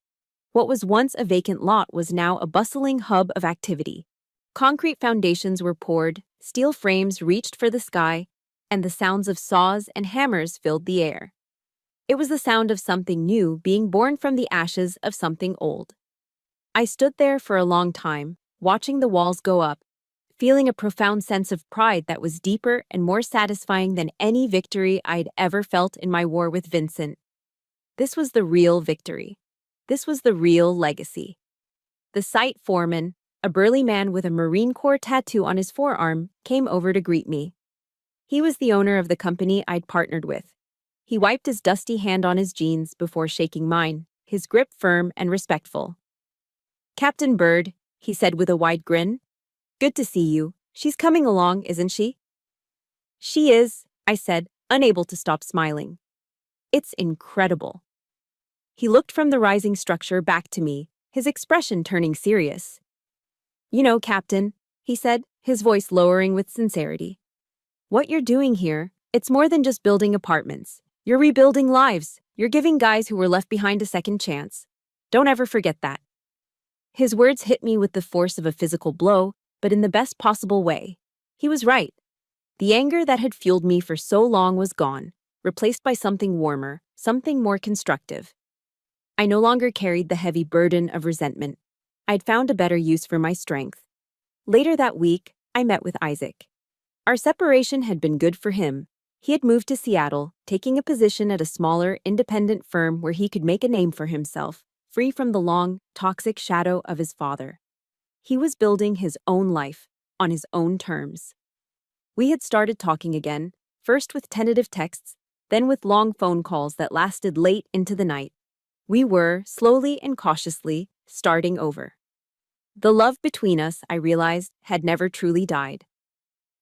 What was once a vacant lot was now a bustling hub of activity. Concrete foundations were poured, steel frames reached for the sky, and the sounds of saws and hammers filled the air. It was the sound of something new being born from the ashes of something old. I stood there for a long time, watching the walls go up, feeling a profound sense of pride that was deeper and more satisfying than any victory I'd ever felt in my war with Vincent. This was the real victory. This was the real legacy. The site foreman, a burly man with a Marine Corps tattoo on his forearm, came over to greet me. He was the owner of the company I'd partnered with. He wiped his dusty hand on his jeans before shaking mine, his grip firm and respectful. "Captain Bird," he said with a wide grin. "Good to see you. She's coming along, isn't she?" "She is," I said, unable to stop smiling. "It's incredible." He looked from the rising structure back to me, his expression turning serious. "You know, Captain," he said, his voice lowering with sincerity. "What you're doing here, it's more than just building apartments. You're rebuilding lives. You're giving guys who were left behind a second chance. Don't ever forget that." His words hit me with the force of a physical blow, but in the best possible way. He was right. The anger that had fueled me for so long was gone, replaced by something warmer, something more constructive. I no longer carried the heavy burden of resentment. I'd found a better use for my strength. Later that week, I met with Isaac. Our separation had been good for him. He had moved to Seattle, taking a position at a smaller, independent firm where he could make a name for himself, free from the long, toxic shadow of his father. He was building his own life, on his own terms. We had started talking again, first with tentative texts, then with long phone calls that lasted late into the night. We were, slowly and cautiously, starting over. The love between us, I realized, had never truly died.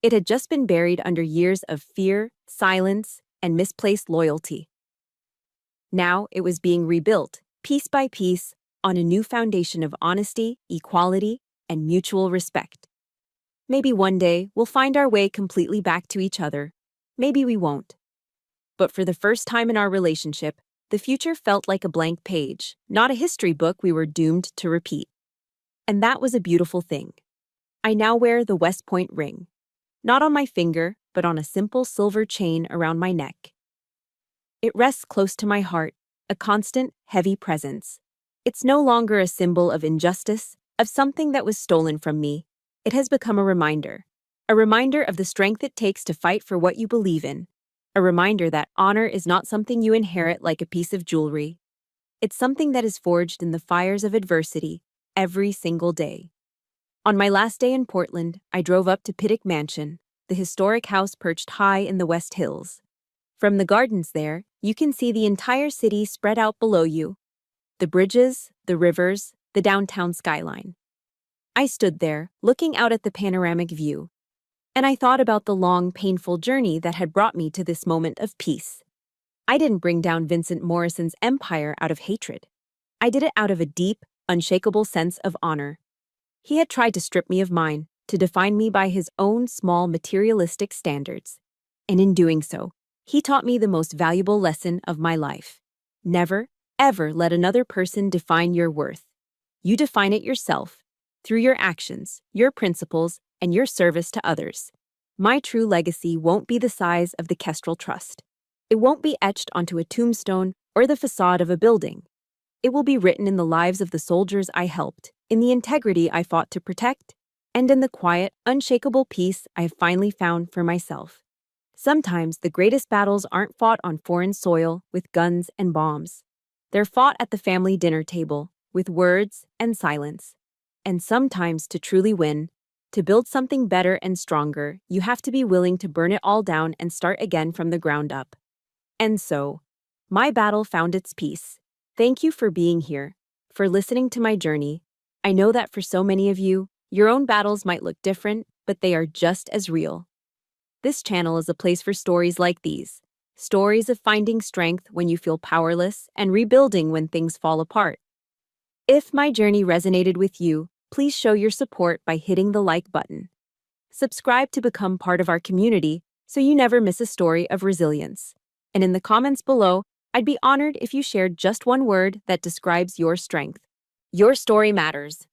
It had just been buried under years of fear, silence, and misplaced loyalty. Now it was being rebuilt, piece by piece, on a new foundation of honesty, equality, and mutual respect. Maybe one day we'll find our way completely back to each other. Maybe we won't. But for the first time in our relationship, the future felt like a blank page, not a history book we were doomed to repeat. And that was a beautiful thing. I now wear the West Point ring. Not on my finger, but on a simple silver chain around my neck. It rests close to my heart, a constant, heavy presence. It's no longer a symbol of injustice, of something that was stolen from me. It has become a reminder of the strength it takes to fight for what you believe in, a reminder that honor is not something you inherit like a piece of jewelry. It's something that is forged in the fires of adversity every single day. On my last day in Portland, I drove up to Pittock Mansion, the historic house perched high in the West Hills. From the gardens there, you can see the entire city spread out below you. The bridges, the rivers, the downtown skyline. I stood there, looking out at the panoramic view, and I thought about the long, painful journey that had brought me to this moment of peace. I didn't bring down Vincent Morrison's empire out of hatred. I did it out of a deep, unshakable sense of honor. He had tried to strip me of mine, to define me by his own small materialistic standards. And in doing so, he taught me the most valuable lesson of my life. Never, ever let another person define your worth. You define it yourself, through your actions, your principles, and your service to others. My true legacy won't be the size of the Kestrel Trust. It won't be etched onto a tombstone or the facade of a building. It will be written in the lives of the soldiers I helped, in the integrity I fought to protect, and in the quiet, unshakable peace I have finally found for myself. Sometimes the greatest battles aren't fought on foreign soil with guns and bombs. They're fought at the family dinner table, with words and silence. And sometimes to truly win, to build something better and stronger, you have to be willing to burn it all down and start again from the ground up. And so, my battle found its peace. Thank you for being here, for listening to my journey. I know that for so many of you, your own battles might look different, but they are just as real. This channel is a place for stories like these. Stories of finding strength when you feel powerless and rebuilding when things fall apart. If my journey resonated with you, please show your support by hitting the like button. Subscribe to become part of our community so you never miss a story of resilience. And in the comments below, I'd be honored if you shared just one word that describes your strength. Your story matters.